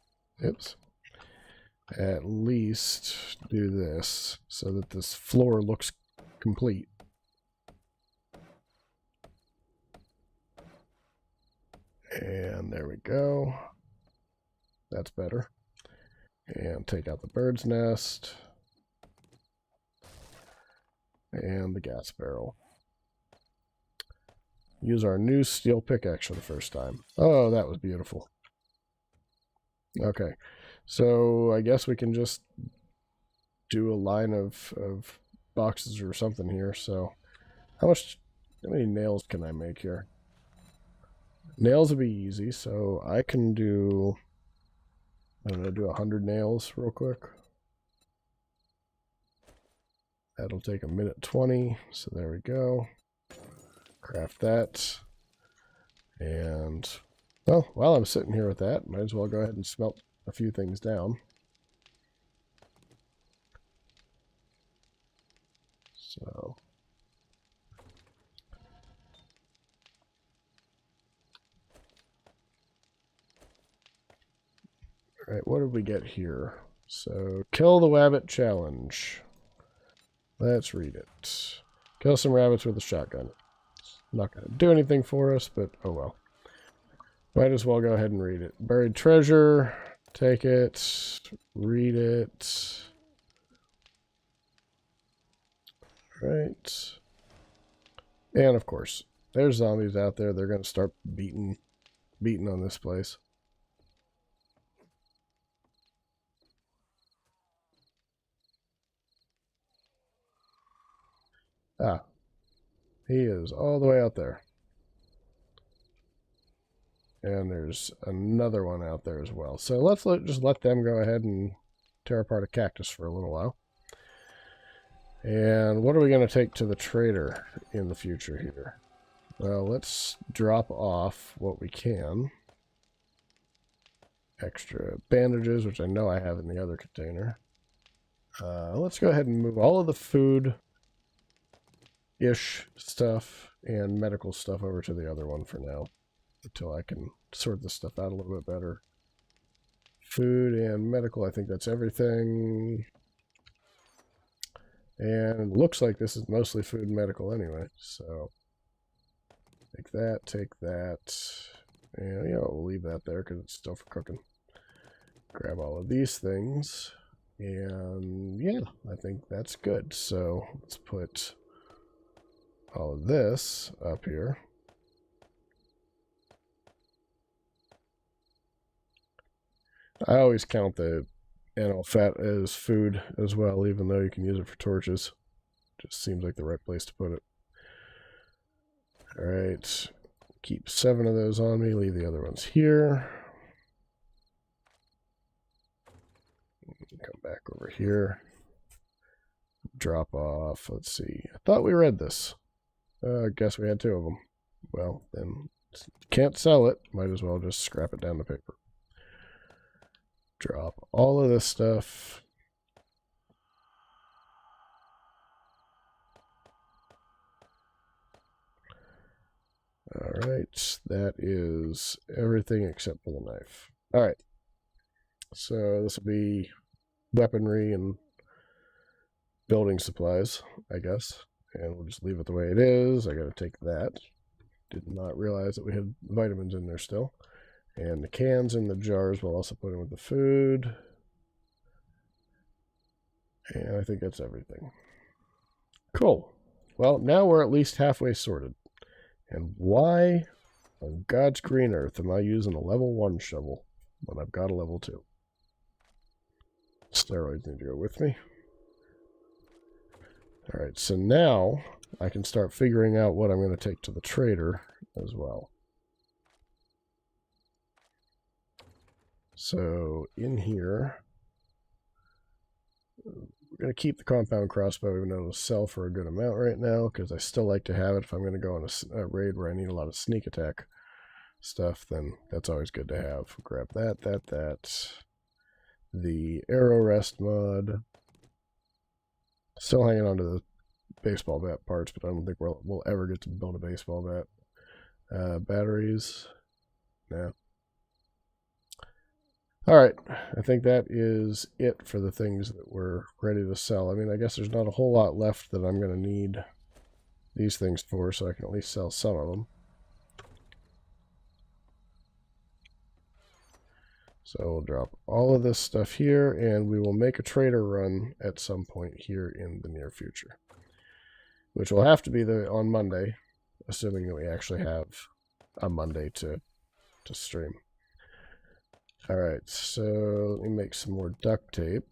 do this so that this floor looks complete. And there we go. That's better. And take out the bird's nest. And the gas barrel. Use our new steel pickaxe for the first time. Oh, that was beautiful. Okay. So I guess we can just do a line of boxes or something here. So how many nails can I make here? Nails would be easy, so I can do, I'm going to do 100 nails real quick. That'll take a minute 20, so there we go. Craft that. And, well, while I'm sitting here with that, might as well go ahead and smelt a few things down. So... Alright, what did we get here? So, kill the rabbit challenge. Let's read it. Kill some rabbits with a shotgun. It's not going to do anything for us, but oh well. Might as well go ahead and read it. Buried treasure. Take it. Read it. Right. And of course, there's zombies out there. They're going to start beating on this place. Ah, he is all the way out there. And there's another one out there as well. So let's just let them go ahead and tear apart a cactus for a little while. And what are we going to take to the trader in the future here? Well, let's drop off what we can. Extra bandages, which I know I have in the other container. Let's go ahead and move all of the food-ish stuff and medical stuff over to the other one for now, until I can sort this stuff out a little bit better. Food and medical, I think that's everything. And it looks like this is mostly food and medical anyway, so take that, and we'll leave that there because it's still for cooking. Grab all of these things, and yeah, I think that's good. So let's put all of this up here. I always count the animal fat as food as well, even though you can use it for torches. Just seems like the right place to put it. Alright, keep 7 of those on me, leave the other ones here. Come back over here. Drop off, let's see. I thought we read this. I guess we had 2 of them. Well, then can't sell it. Might as well just scrap it down to paper. Drop all of this stuff. Alright, that is everything except for the knife. Alright, so this will be weaponry and building supplies, I guess. And we'll just leave it the way it is. I gotta take that. Did not realize that we had vitamins in there still. And the cans and the jars we'll also put in with the food. And I think that's everything. Cool. Well, now we're at least halfway sorted. And why on God's green earth am I using a level 1 shovel when I've got a level 2? Steroids need to go with me. Alright, so now I can start figuring out what I'm going to take to the trader as well. So in here, we're going to keep the compound crossbow even though it'll sell for a good amount right now, because I still like to have it if I'm going to go on a raid where I need a lot of sneak attack stuff, then that's always good to have. Grab that. The arrow rest mod. Still hanging on to the baseball bat parts, but I don't think we'll ever get to build a baseball bat. Batteries. No. Alright, I think that is it for the things that we're ready to sell. I mean, I guess there's not a whole lot left that I'm going to need these things for, so I can at least sell some of them. So we'll drop all of this stuff here, and we will make a trader run at some point here in the near future. Which will have to be on Monday, assuming that we actually have a Monday to stream. Alright, so let me make some more duct tape.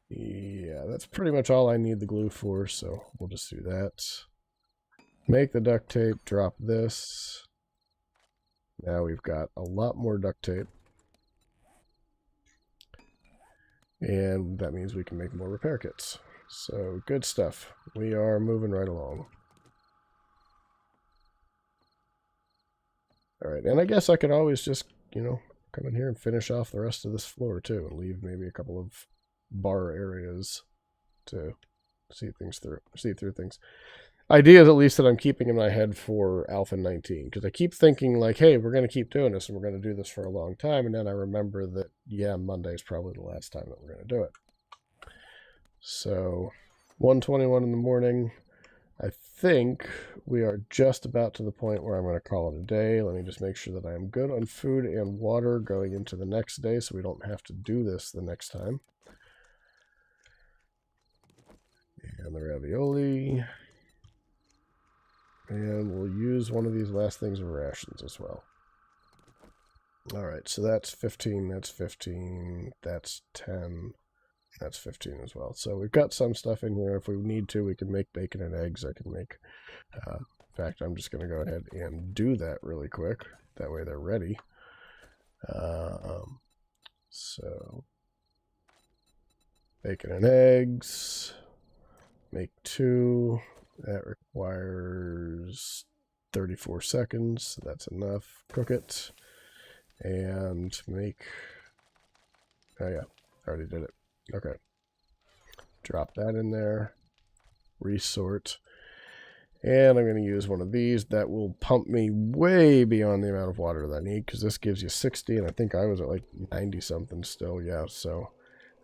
Yeah, that's pretty much all I need the glue for, so we'll just do that. Make the duct tape, drop this. Now we've got a lot more duct tape. And that means we can make more repair kits. So, good stuff. We are moving right along. Alright, and I guess I could always just, come in here and finish off the rest of this floor too, and leave maybe a couple of bar areas to see through things. Ideas, at least, that I'm keeping in my head for Alpha 19, because I keep thinking, like, hey, we're going to keep doing this, and we're going to do this for a long time, and then I remember that, yeah, Monday's probably the last time that we're going to do it. So, 1:21 in the morning. I think we are just about to the point where I'm going to call it a day. Let me just make sure that I am good on food and water going into the next day, so we don't have to do this the next time. And the ravioli. And we'll use one of these last things of rations as well. Alright, so that's 15, that's 15, that's 10, that's 15 as well. So we've got some stuff in here. If we need to, we can make bacon and eggs. I can make... in fact, I'm just going to go ahead and do that really quick. That way they're ready. So, bacon and eggs. Make 2. That requires 34 seconds. So that's enough. Cook it. And make... Oh yeah, I already did it. Okay. Drop that in there. Resort. And I'm going to use one of these that will pump me way beyond the amount of water that I need, because this gives you 60, and I think I was at like 90 something still. Yeah, so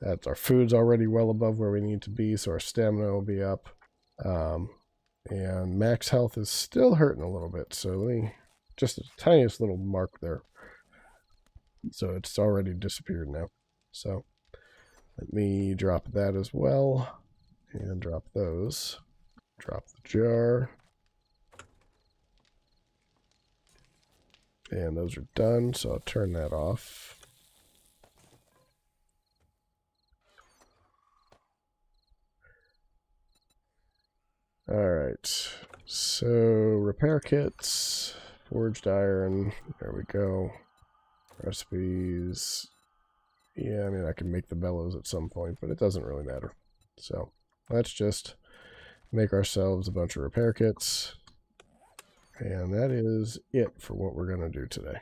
that's our food's already well above where we need to be, so our stamina will be up. And max health is still hurting a little bit, so let me just a tiniest little mark there. So it's already disappeared now. So let me drop that as well, and drop those. Drop the jar. And those are done, so I'll turn that off. Alright, so repair kits, forged iron, there we go. Recipes. Yeah, I mean, I can make the bellows at some point, but it doesn't really matter. So let's just make ourselves a bunch of repair kits. And that is it for what we're going to do today.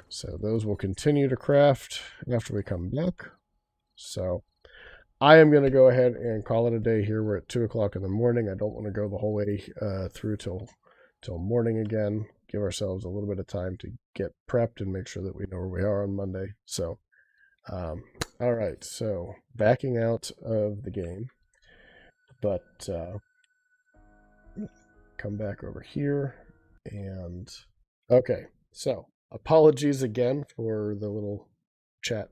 So those will continue to craft after we come back. So I am going to go ahead and call it a day here. We're at 2 o'clock in the morning. I don't want to go the whole way through till morning again. Give ourselves a little bit of time to get prepped and make sure that we know where we are on Monday. So, all right. So backing out of the game, but come back over here and okay. So apologies again for the little chat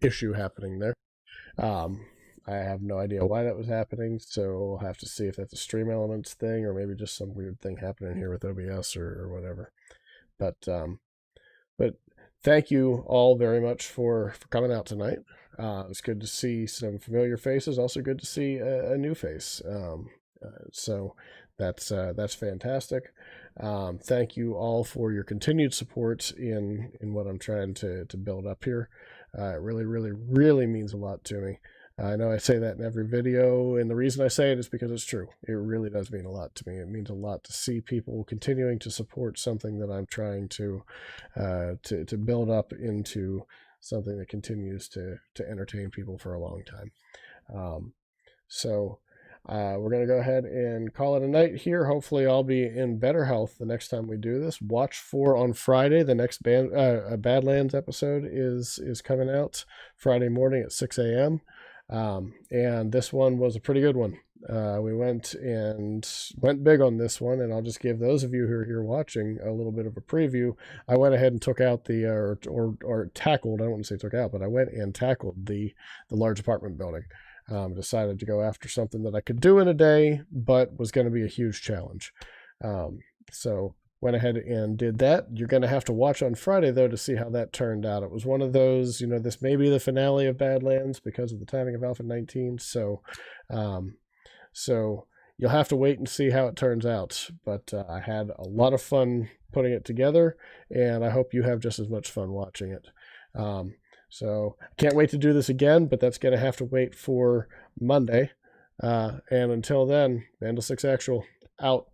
issue happening there. I have no idea why that was happening, so we'll have to see if that's a Stream Elements thing or maybe just some weird thing happening here with OBS or whatever. But thank you all very much for coming out tonight. It's good to see some familiar faces. Also good to see a new face. So that's fantastic. Thank you all for your continued support in what I'm trying to build up here. It really, really, really means a lot to me. I know I say that in every video, and the reason I say it is because it's true. It really does mean a lot to me. It means a lot to see people continuing to support something that I'm trying to build up into something that continues to entertain people for a long time. So we're going to go ahead and call it a night here. Hopefully I'll be in better health the next time we do this. Watch for on Friday. The next Badlands episode is coming out Friday morning at 6 a.m. And this one was a pretty good one. We went big on this one, and I'll just give those of you who are here watching a little bit of a preview. I went ahead and took out the or tackled. I don't want to say took out, but I went and tackled the large apartment building. Decided to go after something that I could do in a day, but was going to be a huge challenge. So went ahead and did that. You're going to have to watch on Friday, though, to see how that turned out. It was one of those, this may be the finale of Badlands because of the timing of Alpha 19. So you'll have to wait and see how it turns out. But I had a lot of fun putting it together, and I hope you have just as much fun watching it. So I can't wait to do this again, but that's going to have to wait for Monday. And until then, Vandal6Actual out.